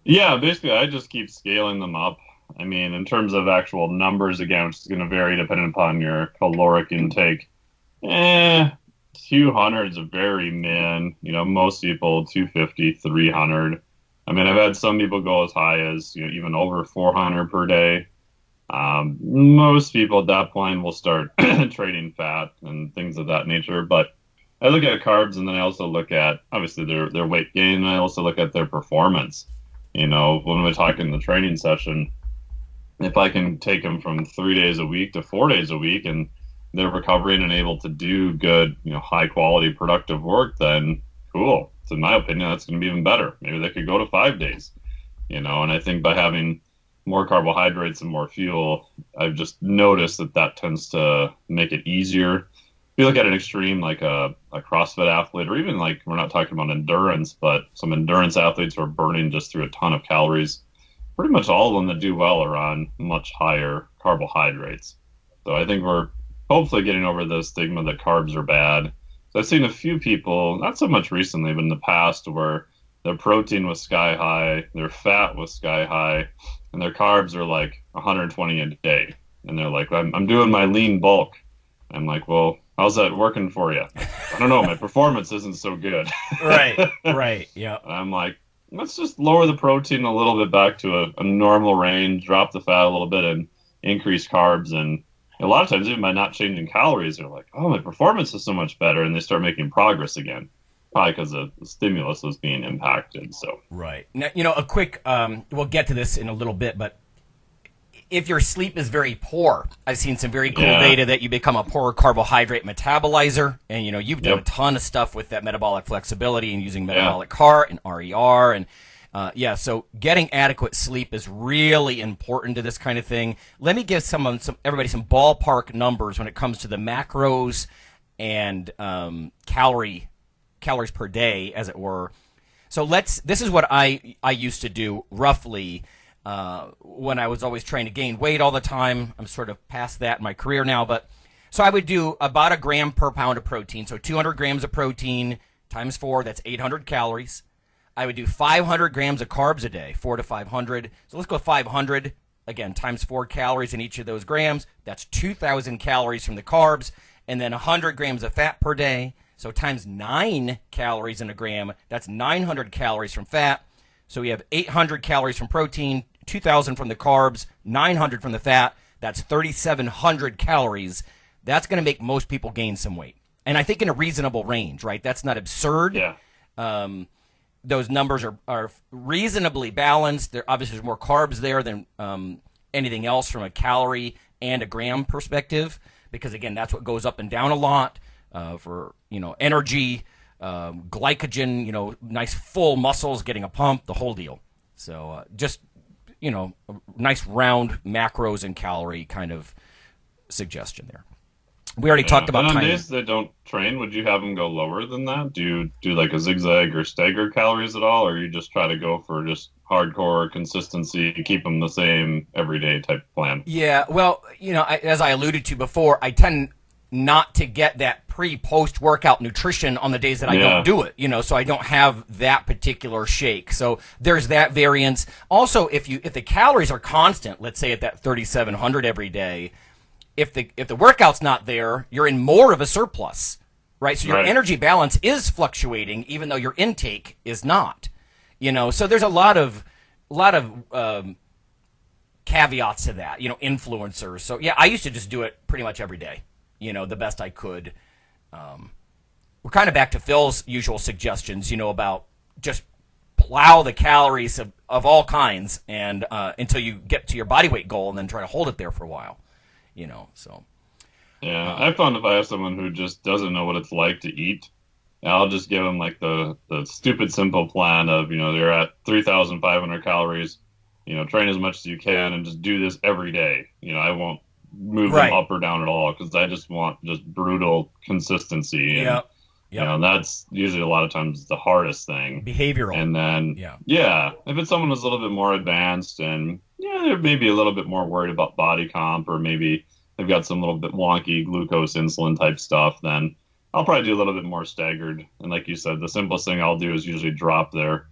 Yeah, basically, I just keep scaling them up. I mean, in terms of actual numbers, again, which is going to vary depending upon your caloric intake. 200 is a very min. Most people 250, 300. I mean, I've had some people go as high as even over 400 per day. Most people at that point will start trading fat and things of that nature. But I look at carbs, and then I also look at obviously their weight gain, and I also look at their performance. When we're talking the training session, if I can take them from 3 days a week to 4 days a week, and they're recovering and able to do good, high quality, productive work, then cool. So in my opinion, that's going to be even better. Maybe they could go to 5 days, and I think by having more carbohydrates and more fuel, I've just noticed that tends to make it easier. If you look at an extreme like a CrossFit athlete, or even like, we're not talking about endurance, but some endurance athletes who are burning just through a ton of calories, pretty much all of them that do well are on much higher carbohydrates. So I think we're hopefully getting over the stigma that carbs are bad. So I've seen a few people, not so much recently, but in the past, where their protein was sky high, their fat was sky high, and their carbs are like 120 a day. And they're like, I'm doing my lean bulk. I'm like, well, how's that working for you? I don't know. My performance isn't so good. Right. Yeah. I'm like, let's just lower the protein a little bit back to a normal range, drop the fat a little bit, and increase carbs. And a lot of times, even by not changing calories, they're like, oh, my performance is so much better. And they start making progress again. Probably because the stimulus was being impacted. So right now, a quick. We'll get to this in a little bit, but if your sleep is very poor, I've seen some very cool data that you become a poor carbohydrate metabolizer, and you've done a ton of stuff with that metabolic flexibility and using metabolic cart and RER, and so getting adequate sleep is really important to this kind of thing. Let me give everybody some ballpark numbers when it comes to the macros and calories per day, as it were. So this is what I used to do roughly when I was always trying to gain weight all the time. I'm sort of past that in my career now, but so I would do about a gram per pound of protein. So 200 grams of protein times 4, that's 800 calories. I would do 500 grams of carbs a day, 4 to 500. So let's go 500, again, times 4 calories in each of those grams. That's 2,000 calories from the carbs, and then 100 grams of fat per day. So times 9 calories in a gram, that's 900 calories from fat. So we have 800 calories from protein, 2,000 from the carbs, 900 from the fat. That's 3,700 calories. That's going to make most people gain some weight. And I think in a reasonable range, right? That's not absurd. Yeah. Those numbers are reasonably balanced. Obviously, there's more carbs there than anything else from a calorie and a gram perspective, because, again, that's what goes up and down a lot for, energy, glycogen, nice full muscles, getting a pump, the whole deal. So just, a nice round macros and calorie kind of suggestion there. We already talked about on timing. days that don't train, would you have them go lower than that? Do you do like a zigzag or stagger calories at all, or you just try to go for just hardcore consistency, keep them the same everyday type plan? Yeah, well, as I alluded to before, I tend not to get that pre-post workout nutrition on the days that I don't do it, so I don't have that particular shake. So there's that variance. Also, if the calories are constant, let's say at that 3,700 every day, if the workout's not there, you're in more of a surplus, right? So your energy balance is fluctuating, even though your intake is not. So there's a lot of caveats to that. Influencers. So yeah, I used to just do it pretty much every day. The best I could. We're kind of back to Phil's usual suggestions. About just plow the calories of all kinds and until you get to your body weight goal, and then try to hold it there for a while. So. Yeah, I found if I have someone who just doesn't know what it's like to eat, I'll just give them like the stupid simple plan of, they're at 3,500 calories, train as much as you can and just do this every day. I won't move them up or down at all, because I just want just brutal consistency. And, and that's usually a lot of times the hardest thing. Behavioral. And then, if it's someone who's a little bit more advanced and they're maybe a little bit more worried about body comp, or maybe they've got some little bit wonky glucose insulin type stuff, then I'll probably do a little bit more staggered. And like you said, the simplest thing I'll do is usually drop their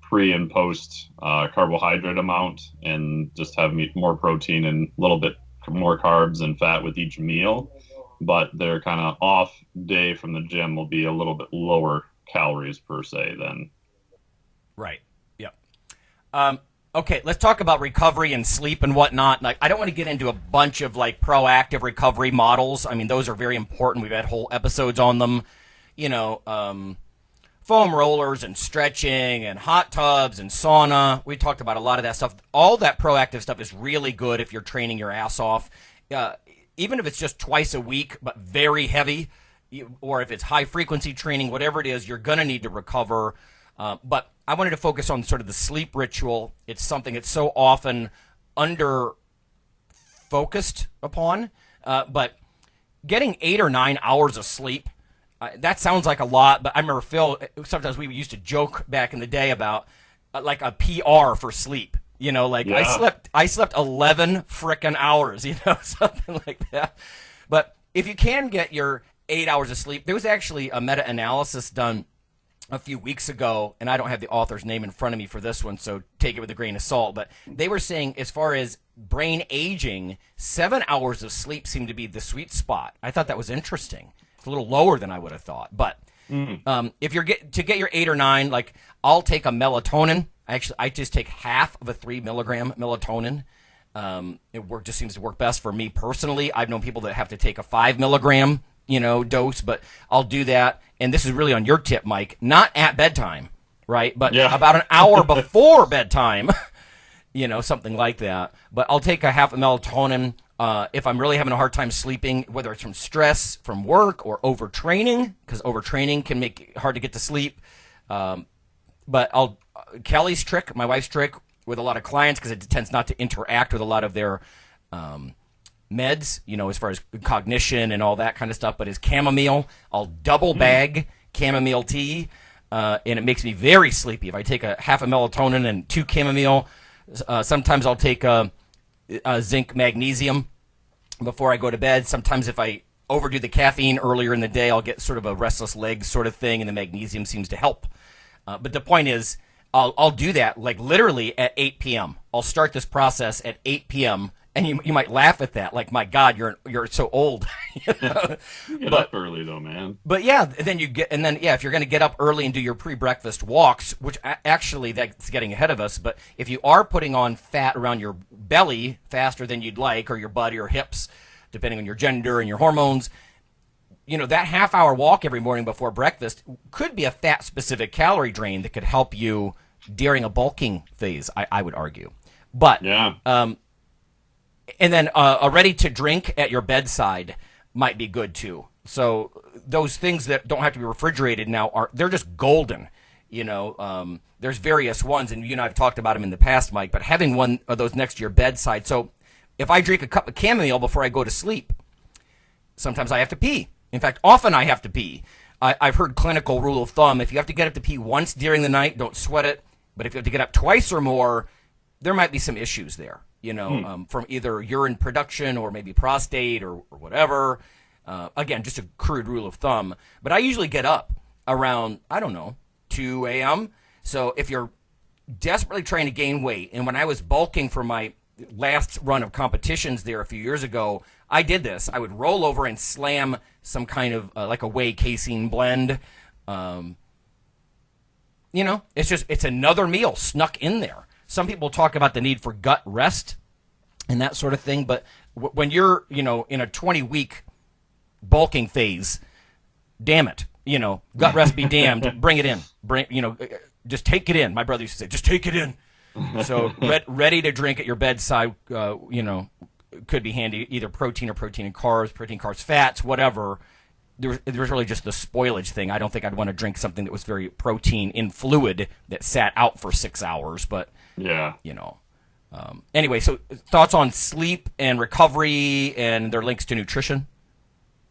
pre and post carbohydrate amount and just have more protein and a little bit more carbs and fat with each meal. But their kind of off day from the gym will be a little bit lower calories per se then. Right. Yep. Okay, let's talk about recovery and sleep and whatnot. Like, I don't want to get into a bunch of proactive recovery models. I mean, those are very important. We've had whole episodes on them. Foam rollers and stretching and hot tubs and sauna. We talked about a lot of that stuff. All that proactive stuff is really good if you're training your ass off. even if it's just twice a week, but very heavy, or if it's high frequency training, whatever it is, you're going to need to recover. But I wanted to focus on sort of the sleep ritual. It's something that's so often under focused upon, but getting 8 or 9 hours of sleep, that sounds like a lot, but I remember Phil, sometimes we used to joke back in the day about like a PR for sleep. You know, like I slept 11 frickin' hours, you know, something like that. But if you can get your 8 hours of sleep, there was actually a meta-analysis done a few weeks ago, and I don't have the author's name in front of me for this one, so take it with a grain of salt. But they were saying as far as brain aging, 7 hours of sleep seemed to be the sweet spot. I thought that was interesting. It's a little lower than I would have thought. But if you're to get your 8 or 9, like I'll take a melatonin. I just take half of a 3 milligram melatonin. It just seems to work best for me personally. I've known people that have to take a 5 milligram, dose, but I'll do that. And this is really on your tip, Mike, not at bedtime, right? But about an hour before bedtime, something like that. But I'll take a half a melatonin if I'm really having a hard time sleeping, whether it's from stress, from work, or overtraining, because overtraining can make it hard to get to sleep. But Kelly's trick, my wife's trick, with a lot of clients, because it tends not to interact with a lot of their meds, as far as cognition and all that kind of stuff, but is chamomile. I'll double bag chamomile tea, and it makes me very sleepy. If I take a half a melatonin and 2 chamomile, sometimes I'll take a zinc magnesium before I go to bed. Sometimes if I overdo the caffeine earlier in the day, I'll get sort of a restless legs sort of thing, and the magnesium seems to help. But the point is, I'll do that like literally at 8 p.m. I'll start this process at 8 p.m. And you might laugh at that, like, my God, you're so old. You get up early though, man. But if you're going to get up early and do your pre-breakfast walks, which actually that's getting ahead of us. But if you are putting on fat around your belly faster than you'd like, or your butt or your hips, depending on your gender and your hormones, that half-hour walk every morning before breakfast could be a fat-specific calorie drain that could help you during a bulking phase, I would argue. But and then a ready-to-drink at your bedside might be good too. So those things that don't have to be refrigerated now they're just golden. There's various ones, and you and I have talked about them in the past, Mike. But having one of those next to your bedside, so if I drink a cup of chamomile before I go to sleep, sometimes I have to pee. In fact, often I have to pee. I've heard clinical rule of thumb: if you have to get up to pee once during the night, don't sweat it. But if you have to get up twice or more, there might be some issues there. From either urine production or maybe prostate or whatever. Again, just a crude rule of thumb. But I usually get up around, 2 a.m. So if you're desperately trying to gain weight, and when I was bulking for my last run of competitions there a few years ago, I did this. I would roll over and slam some kind of like a whey casein blend. It's another meal snuck in there. Some people talk about the need for gut rest and that sort of thing, but when you're, in a 20-week bulking phase, damn it, gut rest be damned, bring it in. Just take it in. My brother used to say, just take it in. So ready to drink at your bedside, could be handy, either protein and carbs, fats, whatever. There's really just the spoilage thing. I don't think I'd want to drink something that was very protein in fluid that sat out for 6 hours, but anyway, so thoughts on sleep and recovery and their links to nutrition?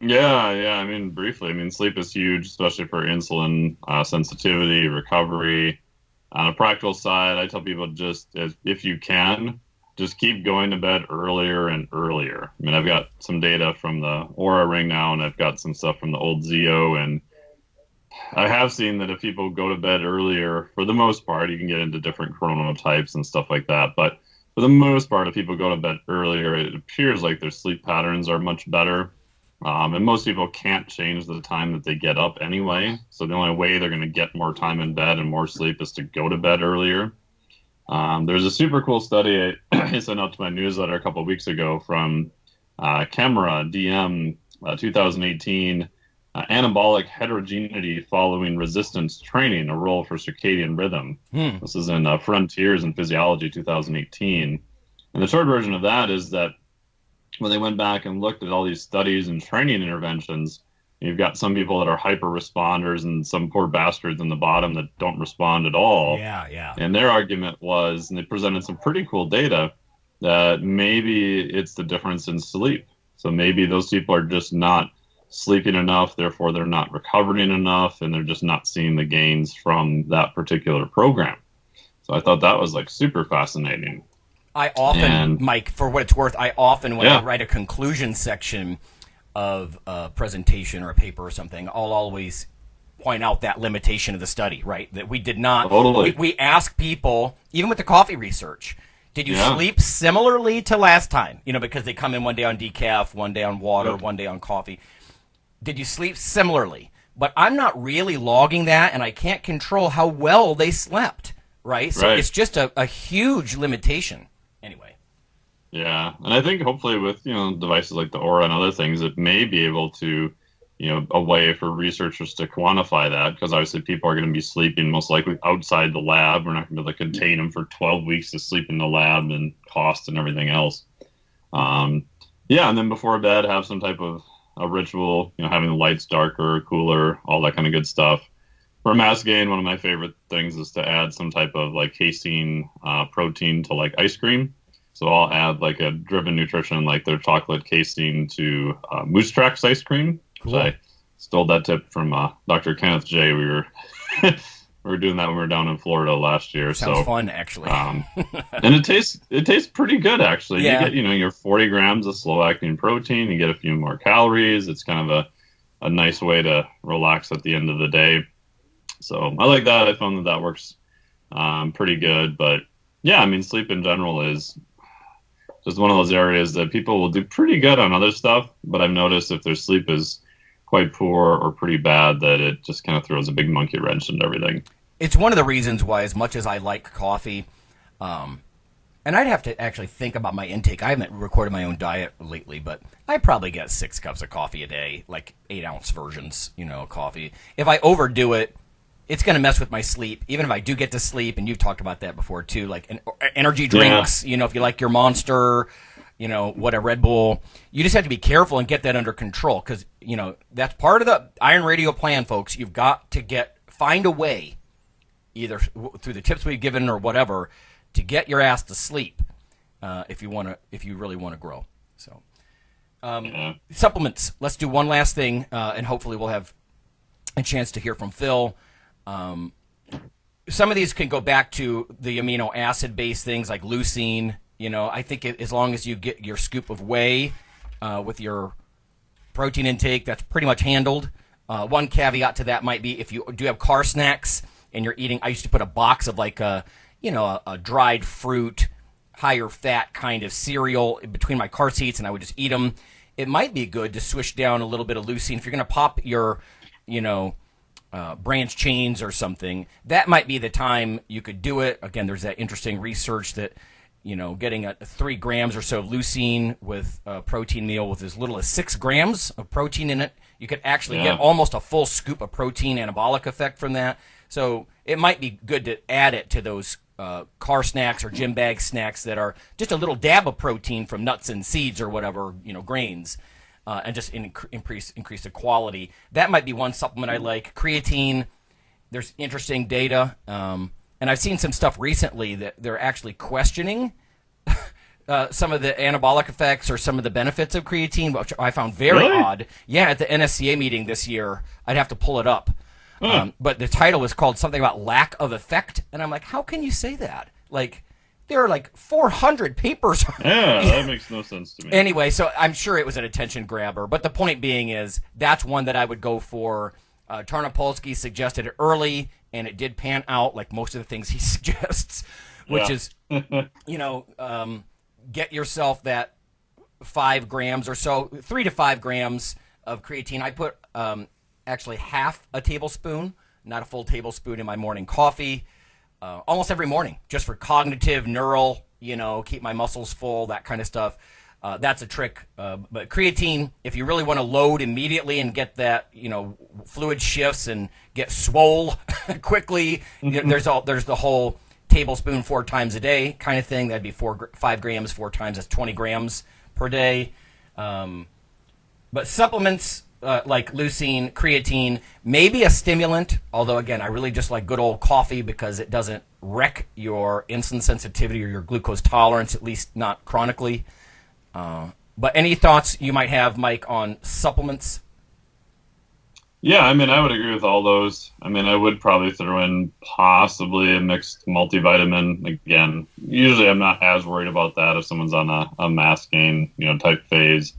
Yeah. Briefly, sleep is huge, especially for insulin sensitivity, recovery. On a practical side, I tell people if you can, just keep going to bed earlier and earlier. I've got some data from the Oura Ring now, and I've got some stuff from the old Zeo, and I have seen that if people go to bed earlier, for the most part, you can get into different chronotypes and stuff like that, but for the most part, if people go to bed earlier, it appears like their sleep patterns are much better. And most people can't change the time that they get up anyway. So the only way they're going to get more time in bed and more sleep is to go to bed earlier. There's a super cool study I sent out to my newsletter a couple of weeks ago from Camera DM 2018, Anabolic Heterogeneity Following Resistance Training, a Role for Circadian Rhythm. This is in Frontiers in Physiology 2018. And the short version of that is that when they went back and looked at all these studies and training interventions, you've got some people that are hyper responders and some poor bastards in the bottom that don't respond at all. Yeah. And their argument was, and they presented some pretty cool data, that maybe it's the difference in sleep. So maybe those people are just not sleeping enough, therefore they're not recovering enough, and they're just not seeing the gains from that particular program. So I thought that was like super fascinating. I often, Mike, for what it's worth, when I write a conclusion section of a presentation or a paper or something, I'll always point out that limitation of the study, right? That we did not, we ask people, even with the coffee research, did you sleep similarly to last time? You know, because they come in one day on decaf, one day on water, one day on coffee. Did you sleep similarly? But I'm not really logging that, and I can't control how well they slept, right? So it's just a huge limitation. Anyway. Yeah, and I think hopefully with, devices like the Aura and other things, it may be able to, a way for researchers to quantify that, because obviously people are going to be sleeping most likely outside the lab. We're not going to be able to contain them for 12 weeks to sleep in the lab and cost and everything else. And then before bed, have some type of a ritual, having the lights darker, cooler, all that kind of good stuff. For mass gain, one of my favorite things is to add some type of like casein protein to like ice cream. So I'll add like a Driven Nutrition, like their chocolate casein to Moose Tracks ice cream. Cool. I stole that tip from Dr. Kenneth J. We were doing that when we were down in Florida last year. Sounds fun, actually. And it tastes pretty good, actually. Yeah. You get your 40 grams of slow acting protein. You get a few more calories. It's kind of a nice way to relax at the end of the day. So I like that. I found that works pretty good. But yeah, I mean, sleep in general is just one of those areas that people will do pretty good on other stuff. But I've noticed if their sleep is quite poor or pretty bad, that it just kind of throws a big monkey wrench into everything. It's one of the reasons why, as much as I like coffee, and I'd have to actually think about my intake. I haven't recorded my own diet lately, but I probably get 6 cups of coffee a day, like 8-ounce versions, coffee. If I overdo it, it's going to mess with my sleep. Even if I do get to sleep, and you've talked about that before too, like energy drinks, if you like your Monster, what a Red Bull, you just have to be careful and get that under control, because, that's part of the Iron Radio plan, folks. You've got to find a way, either through the tips we've given or whatever, to get your ass to sleep if you really want to grow. So, supplements. Let's do one last thing, and hopefully we'll have a chance to hear from Phil. Some of these can go back to the amino acid based things like leucine. I think as long as you get your scoop of whey with your protein intake, that's pretty much handled. One caveat to that might be if you do have car snacks and you're eating. I used to put a box of like a dried fruit, higher fat kind of cereal between my car seats, and I would just eat them. It might be good to swish down a little bit of leucine if you're going to pop your, branch chains or something. That might be the time you could do it. Again, there's that interesting research that, getting 3 grams or so of leucine with a protein meal with as little as 6 grams of protein in it, you could actually get almost a full scoop of protein anabolic effect from that. So it might be good to add it to those car snacks or gym bag snacks that are just a little dab of protein from nuts and seeds or whatever, grains. And just increase the quality. That might be one supplement I like. Creatine, there's interesting data. And I've seen some stuff recently that they're actually questioning some of the anabolic effects or some of the benefits of creatine, which I found very odd. Yeah, at the NSCA meeting this year, I'd have to pull it up. But the title was called something about lack of effect. And I'm like, how can you say that? Like, there are like 400 papers. Yeah, that makes no sense to me. Anyway, so I'm sure it was an attention grabber. But the point being is that's one that I would go for. Tarnopolsky suggested it early, and it did pan out like most of the things he suggests, which is, get yourself that 5 grams or so, 3 to 5 grams of creatine. I put actually half a tablespoon, not a full tablespoon, in my morning coffee. Almost every morning, just for cognitive, neural, keep my muscles full, that kind of stuff. That's a trick. But creatine, if you really want to load immediately and get that, fluid shifts and get swole quickly, there's the whole tablespoon 4 times a day kind of thing. That'd be 5 grams 4 times. That's 20 grams per day. But supplements like leucine, creatine, maybe a stimulant, although, again, I really just like good old coffee because it doesn't wreck your insulin sensitivity or your glucose tolerance, at least not chronically. But any thoughts you might have, Mike, on supplements? Yeah, I mean, I would agree with all those. I mean, I would probably throw in possibly a mixed multivitamin. Again, usually I'm not as worried about that if someone's on a mass gain, type phase.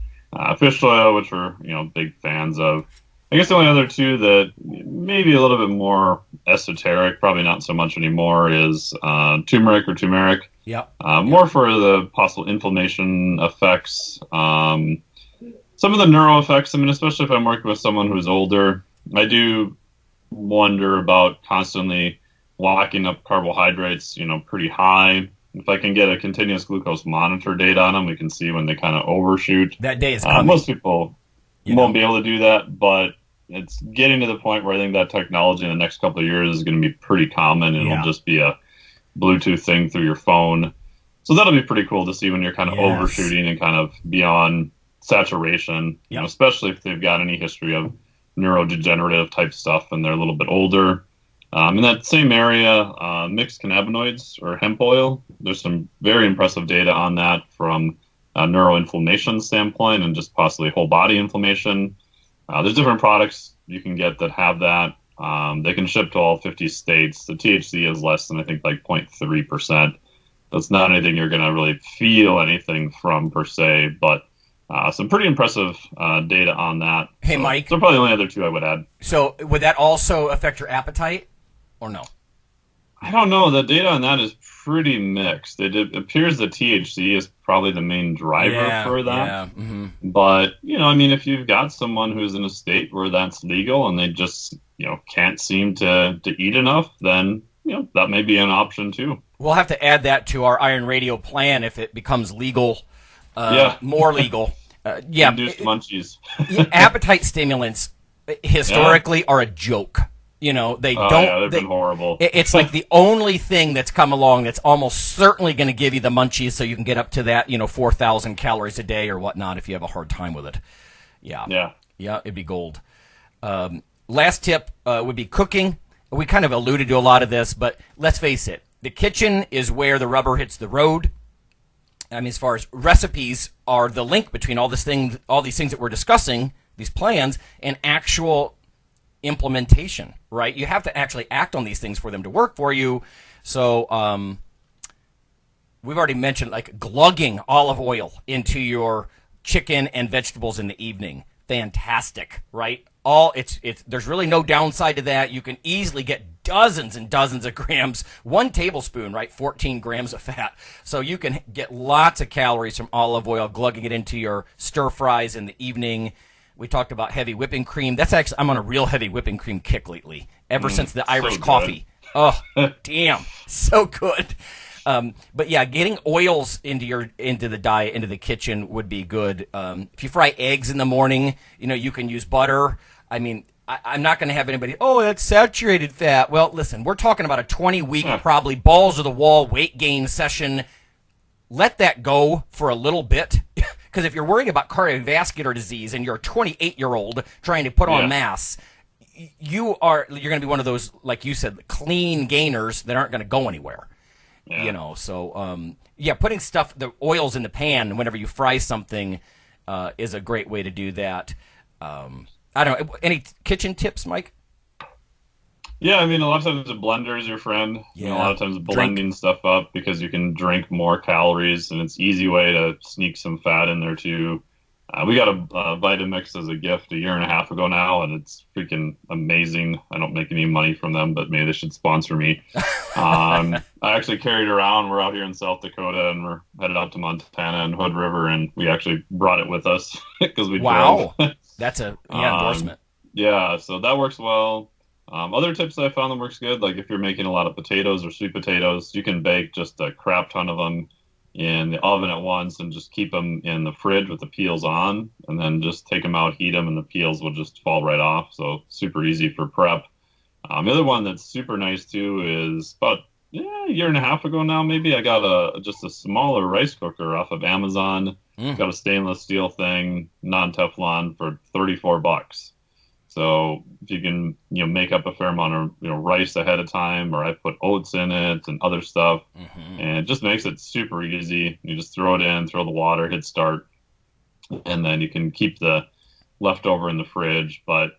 Fish oil, which we're, big fans of. I guess the only other two that maybe a little bit more esoteric, probably not so much anymore, is turmeric or turmeric. Yep. More for the possible inflammation effects. Some of the neuro effects, I mean, especially if I'm working with someone who's older, I do wonder about constantly locking up carbohydrates, pretty high. If I can get a continuous glucose monitor data on them, we can see when they kind of overshoot. That day is coming. Most people won't be able to do that, but it's getting to the point where I think that technology in the next couple of years is going to be pretty common. It'll just be a Bluetooth thing through your phone. So that'll be pretty cool to see when you're kind of overshooting and kind of beyond saturation, especially if they've got any history of neurodegenerative type stuff and they're a little bit older. In that same area, mixed cannabinoids or hemp oil, there's some very impressive data on that from a neuroinflammation standpoint and just possibly whole body inflammation. There's different products you can get that have that. They can ship to all 50 states. The THC is less than, I think, like 0.3%. That's not anything you're going to really feel anything from per se, but some pretty impressive data on that. Hey, Mike. They're probably the only other two I would add. So would that also affect your appetite or no? I don't know. The data on that is pretty mixed. It appears that THC is probably the main driver for that. Yeah. Mm-hmm. But, I mean, if you've got someone who's in a state where that's legal and they just, can't seem to eat enough, then, that may be an option too. We'll have to add that to our IronRadio plan if it becomes legal, more legal. Induced munchies. Appetite stimulants historically are a joke. They don't. They've been horrible. It's like the only thing that's come along that's almost certainly going to give you the munchies, so you can get up to that 4,000 calories a day or whatnot if you have a hard time with it. Yeah, it'd be gold. Last tip would be cooking. We kind of alluded to a lot of this, but let's face it, the kitchen is where the rubber hits the road. I mean, as far as recipes are the link between all these things that we're discussing, these plans, and actual implementation, right? You have to actually act on these things for them to work for you. So we've already mentioned like glugging olive oil into your chicken and vegetables in the evening. Fantastic, right? There's really no downside to that. You can easily get dozens and dozens of grams, 1 tablespoon, right? 14 grams of fat. So you can get lots of calories from olive oil, glugging it into your stir fries in the evening. We talked about heavy whipping cream. I'm on a real heavy whipping cream kick lately, ever since the Irish coffee. Oh, damn. So good. But yeah, getting oils into the diet, into the kitchen would be good. If you fry eggs in the morning, you can use butter. I mean, I'm not going to have anybody, that's saturated fat. Well, listen, we're talking about a 20-week, probably balls to the wall weight gain session. Let that go for a little bit. Because if you're worried about cardiovascular disease and you're a 28-year-old trying to put on mass, you're going to be one of those, like you said, clean gainers that aren't going to go anywhere. Yeah. So putting the oils in the pan whenever you fry something is a great way to do that. I don't know. Any kitchen tips, Mike? Yeah, I mean, a lot of times a blender is your friend. Yeah. A lot of times blending stuff up because you can drink more calories, and it's an easy way to sneak some fat in there too. We got a Vitamix as a gift 1.5 years ago now, and it's freaking amazing. I don't make any money from them, but maybe they should sponsor me. I actually carried it around. We're out here in South Dakota, and we're headed out to Montana and Hood River, and we actually brought it with us because we drove. That's a endorsement. Yeah, so that works well. Other tips I found that works good, like if you're making a lot of potatoes or sweet potatoes, you can bake just a crap ton of them in the oven at once and just keep them in the fridge with the peels on, and then just take them out, heat them, and the peels will just fall right off. So super easy for prep. The other one that's super nice too is about 1.5 years ago now, maybe I got just a smaller rice cooker off of Amazon. Got a stainless steel thing, non-Teflon, for $34. So if you can, make up a fair amount of, rice ahead of time, or I put oats in it and other stuff, and it just makes it super easy. You just throw it in, throw the water, hit start, and then you can keep the leftover in the fridge. But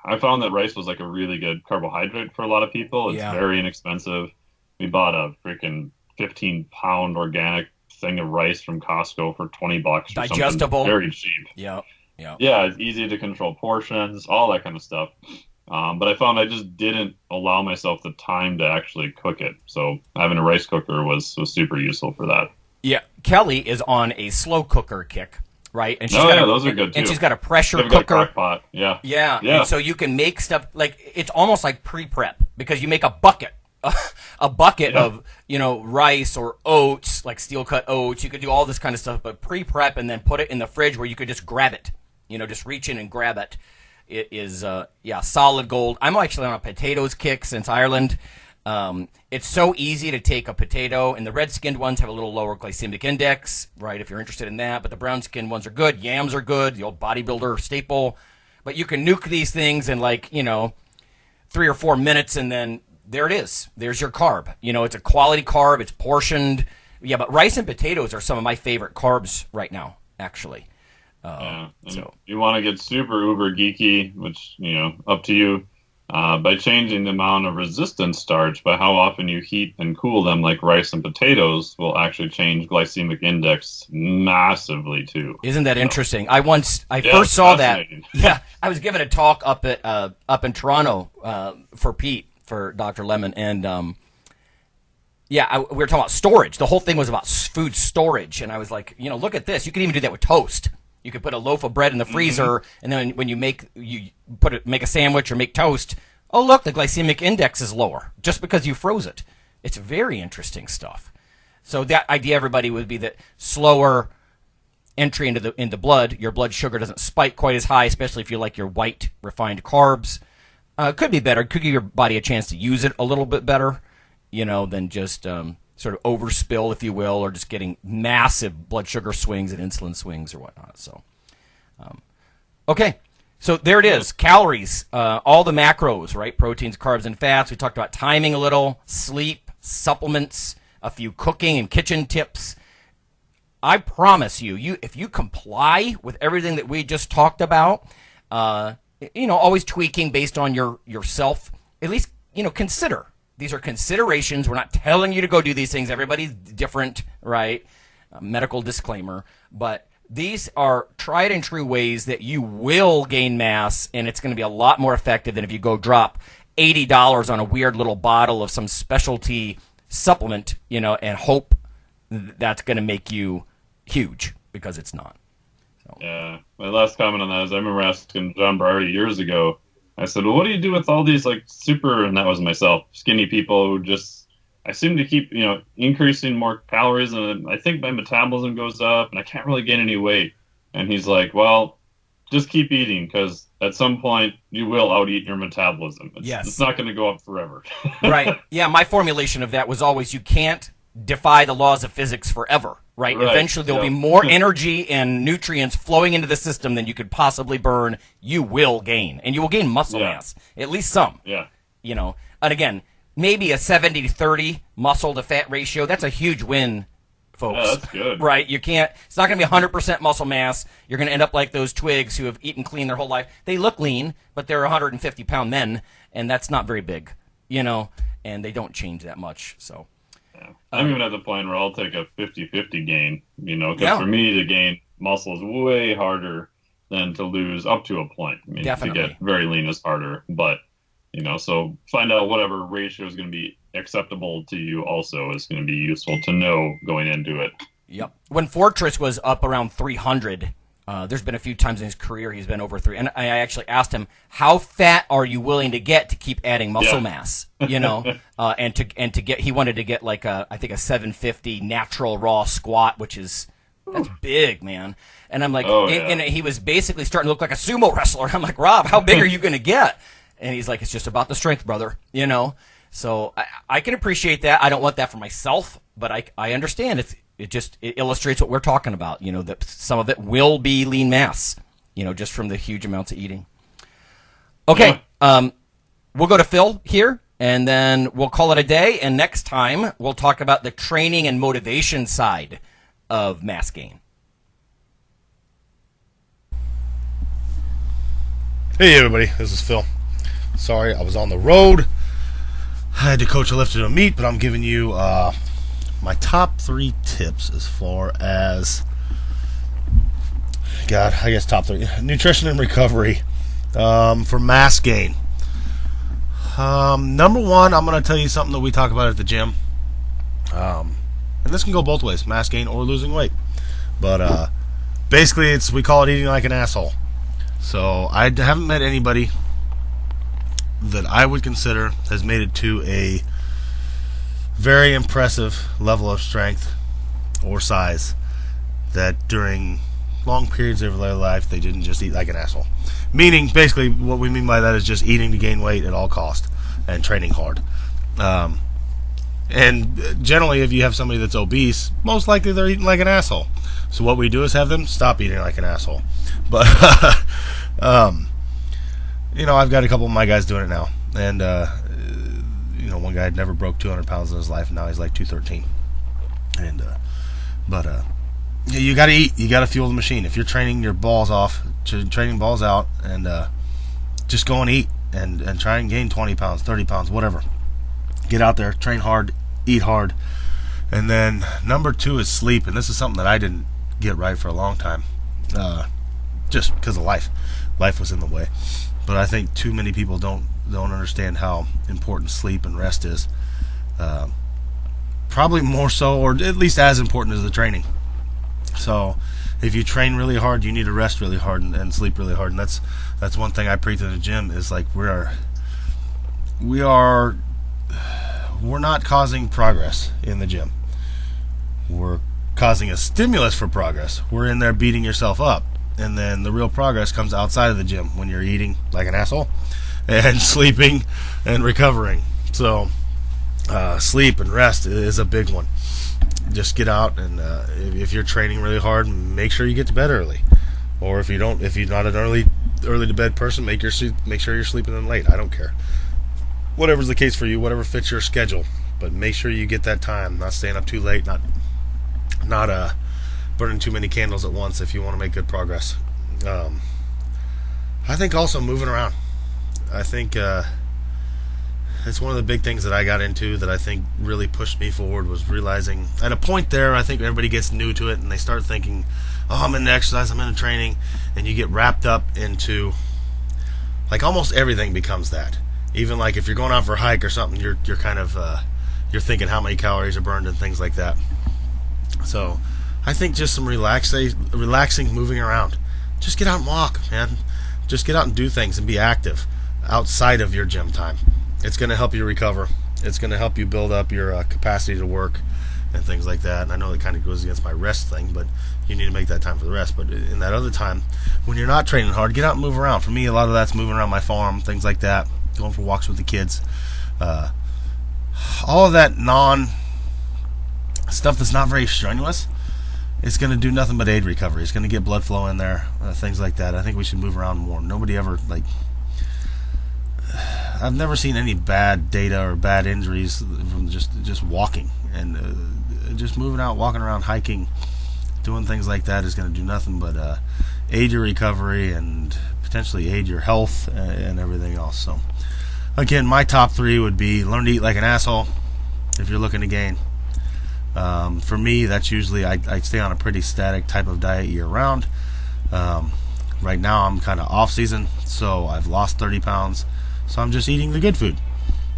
I found that rice was like a really good carbohydrate for a lot of people. It's very inexpensive. We bought a freaking 15-pound organic thing of rice from Costco for $20. Digestible. Very cheap. Yeah. Yeah, it's easy to control portions, all that kind of stuff. But I found I just didn't allow myself the time to actually cook it. So having a rice cooker was super useful for that. Yeah, Kelly is on a slow cooker kick, right? And those are good too. And she's got a pressure They've got a cooker. crock pot. Yeah. And so you can make stuff like it's almost like pre-prep because you make a bucket. A bucket of rice or oats, like steel cut oats. You could do all this kind of stuff, but pre-prep and then put it in the fridge where you could just grab it. Just reach in and grab it. It is solid gold. I'm actually on a potatoes kick since Ireland. It's so easy to take a potato, and the red-skinned ones have a little lower glycemic index, right? If you're interested in that, but the brown-skinned ones are good. Yams are good, the old bodybuilder staple. But you can nuke these things in 3 or 4 minutes, and then there it is. There's your carb. It's a quality carb. It's portioned. Yeah, but rice and potatoes are some of my favorite carbs right now, actually. So you want to get super uber geeky, which, up to you, by changing the amount of resistant starch by how often you heat and cool them, like rice and potatoes, will actually change glycemic index massively too. Isn't that interesting? I first saw that. Yeah, I was giving a talk up in Toronto for Pete, for Dr. Lemon, and we were talking about storage. The whole thing was about food storage, and I was like, look at this. You can even do that with toast. You could put a loaf of bread in the freezer, and then when you make a sandwich or make toast, oh look, the glycemic index is lower just because you froze it. It's very interesting stuff. So that idea, everybody, would be that slower entry into blood, your blood sugar doesn't spike quite as high, especially if you like your white refined carbs. Could be better. Could give your body a chance to use it a little bit better, than just sort of overspill, if you will, or just getting massive blood sugar swings and insulin swings or whatnot. So, okay. So there it is. Calories, all the macros, right? Proteins, carbs, and fats. We talked about timing a little, sleep, supplements, a few cooking and kitchen tips. I promise you, if you comply with everything that we just talked about, always tweaking based on yourself, at least, consider. These are considerations. We're not telling you to go do these things. Everybody's different, right? Medical disclaimer. But these are tried and true ways that you will gain mass, and it's going to be a lot more effective than if you go drop $80 on a weird little bottle of some specialty supplement, and hope that's going to make you huge, because it's not. So. Yeah. My last comment on that is I remember asking John Barry years ago, I said, well, what do you do with all these super, and that was myself, skinny people who just, I seem to keep, increasing more calories, and I think my metabolism goes up and I can't really gain any weight. And he's like, well, just keep eating, because at some point you will out-eat your metabolism. It's not going to go up forever. Right. Yeah, my formulation of that was always, you can't defy the laws of physics forever, right? Eventually there'll be more energy and nutrients flowing into the system than you could possibly burn. You will gain, and you will gain muscle mass, at least some. Yeah. And again, maybe a 70-30 muscle to fat ratio. That's a huge win, folks. Yeah, that's good. Right? It's not going to be 100% muscle mass. You're going to end up like those twigs who have eaten clean their whole life. They look lean, but they're 150-pound men, and that's not very big, and they don't change that much, so. Yeah. I'm even at the point where I'll take a 50-50 gain, because for me to gain muscle is way harder than to lose up to a point. I mean, Definitely. To get very lean is harder, but, so find out whatever ratio is going to be acceptable to you also is going to be useful to know going into it. Yep. When Fortress was up around 300, there's been a few times in his career he's been over 3. And I actually asked him, how fat are you willing to get to keep adding muscle mass? And to get, he wanted to get I think a 750 natural raw squat, that's big, man. And I'm like, and he was basically starting to look like a sumo wrestler. I'm like, Rob, how big are you going to get? And he's like, it's just about the strength, brother, So I can appreciate that. I don't want that for myself, but I understand it illustrates what we're talking about. That some of it will be lean mass. Just from the huge amounts of eating. Okay, we'll go to Phil here, and then we'll call it a day. And next time we'll talk about the training and motivation side of mass gain. Hey everybody, this is Phil. Sorry, I was on the road. I had to coach a lift to a meet, but I'm giving you my top 3 tips as far as top 3 nutrition and recovery for mass gain. Number 1, I'm going to tell you something that we talk about at the gym, and this can go both ways, mass gain or losing weight. But basically, we call it eating like an asshole. So I haven't met anybody that I would consider has made it to a very impressive level of strength or size that during long periods of their life they didn't just eat like an asshole. Meaning, basically, what we mean by that is just eating to gain weight at all cost and training hard. And generally, if you have somebody that's obese, most likely they're eating like an asshole. So what we do is have them stop eating like an asshole. But I've got a couple of my guys doing it now, and one guy had never broke 200 pounds in his life, and now he's like 213. And you got to eat. You got to fuel the machine. If you're training your balls off, training balls out, and just go and eat and try and gain 20 pounds, 30 pounds, whatever. Get out there, train hard, eat hard. And then number 2 is sleep, and this is something that I didn't get right for a long time, just because of life. Life was in the way. But I think too many people don't understand how important sleep and rest is. Probably more so, or at least as important as the training. So if you train really hard, you need to rest really hard and sleep really hard. And that's one thing I preach in the gym is like we're not causing progress in the gym. We're causing a stimulus for progress. We're in there beating yourself up. And then the real progress comes outside of the gym when you're eating like an asshole and sleeping and recovering. So sleep and rest is a big one. Just get out, and if you're training really hard, make sure you get to bed early. Or if you're not an early to bed person, make sure you're sleeping in late. I don't care. Whatever's the case for you, whatever fits your schedule, but make sure you get that time. Not staying up too late, not burning too many candles at once if you want to make good progress. I think also moving around. I think it's one of the big things that I got into that I think really pushed me forward was realizing at a point there, I think everybody gets new to it and they start thinking, oh, I'm into exercise, I'm into training, and you get wrapped up into like almost everything becomes that. Even like if you're going out for a hike or something, you're kind of you're thinking how many calories are burned and things like that. So I think just some relaxing, moving around. Just get out and walk, man. Just get out and do things and be active outside of your gym time. It's going to help you recover. It's going to help you build up your capacity to work and things like that. And I know it kind of goes against my rest thing, but you need to make that time for the rest. But in that other time, when you're not training hard, get out and move around. For me, a lot of that's moving around my farm, things like that, going for walks with the kids. All of that stuff that's not very strenuous, it's going to do nothing but aid recovery. It's going to get blood flow in there, things like that. I think we should move around more. Nobody ever, I've never seen any bad data or bad injuries from just walking. And just moving out, walking around, hiking, doing things like that is going to do nothing but aid your recovery and potentially aid your health and everything else. So, again, my top 3 would be learn to eat like an asshole if you're looking to gain. For me, that's usually I stay on a pretty static type of diet year round. Right now I'm kind of off season, so I've lost 30 pounds, so I'm just eating the good food.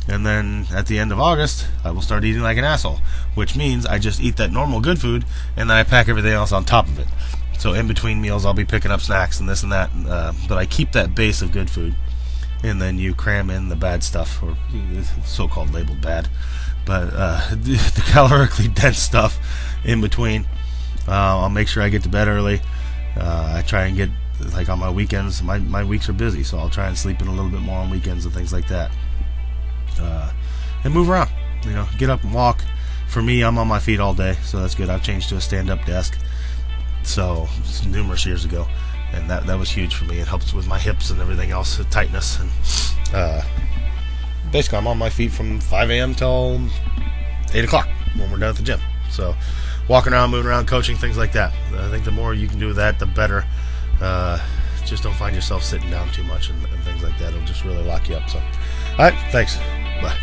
And then at the end of August, I will start eating like an asshole, which means I just eat that normal good food, and then I pack everything else on top of it. So in between meals, I'll be picking up snacks and this and that, but I keep that base of good food, and then you cram in the bad stuff, or so-called labeled bad, but the calorically dense stuff in between. I'll make sure I get to bed early. I try and get, like on my weekends, my weeks are busy, so I'll try and sleep in a little bit more on weekends and things like that. And move around, get up and walk. for me, I'm on my feet all day, so that's good. I've changed to a stand-up desk, so numerous years ago, and that was huge for me. It helps with my hips and everything else, the tightness, and basically I'm on my feet from 5 a.m. till 8 o'clock when we're done at the gym. So walking around, moving around, coaching, things like that. I think the more you can do that, the better. Just don't find yourself sitting down too much and things like that. It'll just really lock you up. So, all right, thanks. Bye.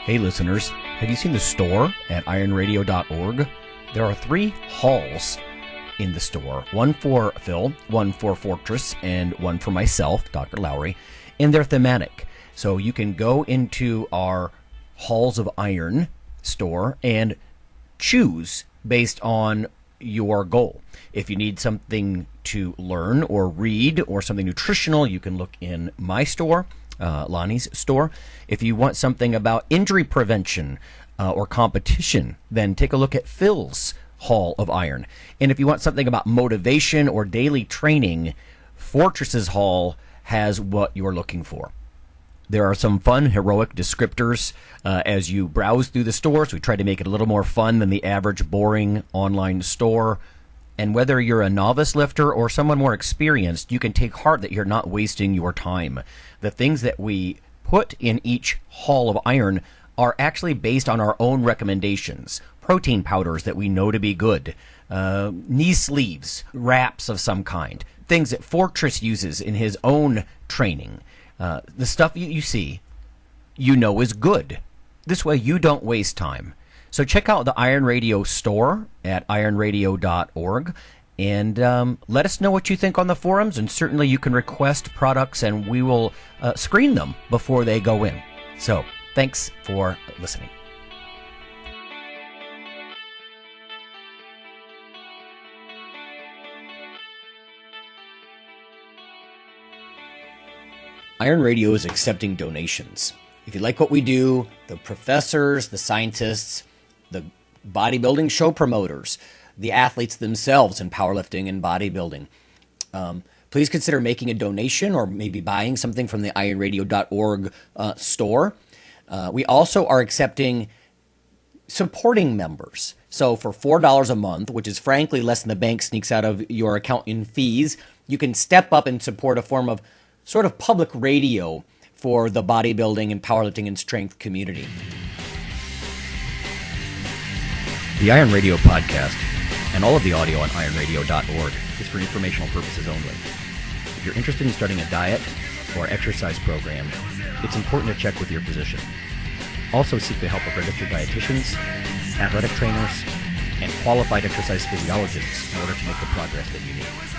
Hey listeners, have you seen the store at IronRadio.org? There are 3 halls in the store. One for Phil, one for Fortress, and one for myself, Dr. Lowery, and they're thematic. So you can go into our Halls of Iron store and choose based on your goal. If you need something to learn or read or something nutritional, you can look in my store, Lonnie's store. If you want something about injury prevention or competition, then take a look at Phil's Hall of Iron. And if you want something about motivation or daily training, Fortress's Hall has what you're looking for. There are some fun, heroic descriptors as you browse through the store, so we try to make it a little more fun than the average boring online store. And whether you're a novice lifter or someone more experienced, you can take heart that you're not wasting your time. The things that we put in each Hall of Iron are actually based on our own recommendations. Protein powders that we know to be good, knee sleeves, wraps of some kind, things that Fortress uses in his own training. The stuff you see, you know is good. This way you don't waste time. So check out the Iron Radio store at IronRadio.org and let us know what you think on the forums, and certainly you can request products and we will screen them before they go in. So thanks for listening. Iron Radio is accepting donations. If you like what we do, the professors, the scientists, the bodybuilding show promoters, the athletes themselves in powerlifting and bodybuilding, please consider making a donation or maybe buying something from the IronRadio.org store. We also are accepting supporting members. So for $4 a month, which is frankly less than the bank sneaks out of your account in fees, you can step up and support a form of sort of public radio for the bodybuilding and powerlifting and strength community. The Iron Radio podcast and all of the audio on ironradio.org is for informational purposes only. If you're interested in starting a diet or exercise program, it's important to check with your physician. Also seek the help of registered dietitians, athletic trainers, and qualified exercise physiologists in order to make the progress that you need.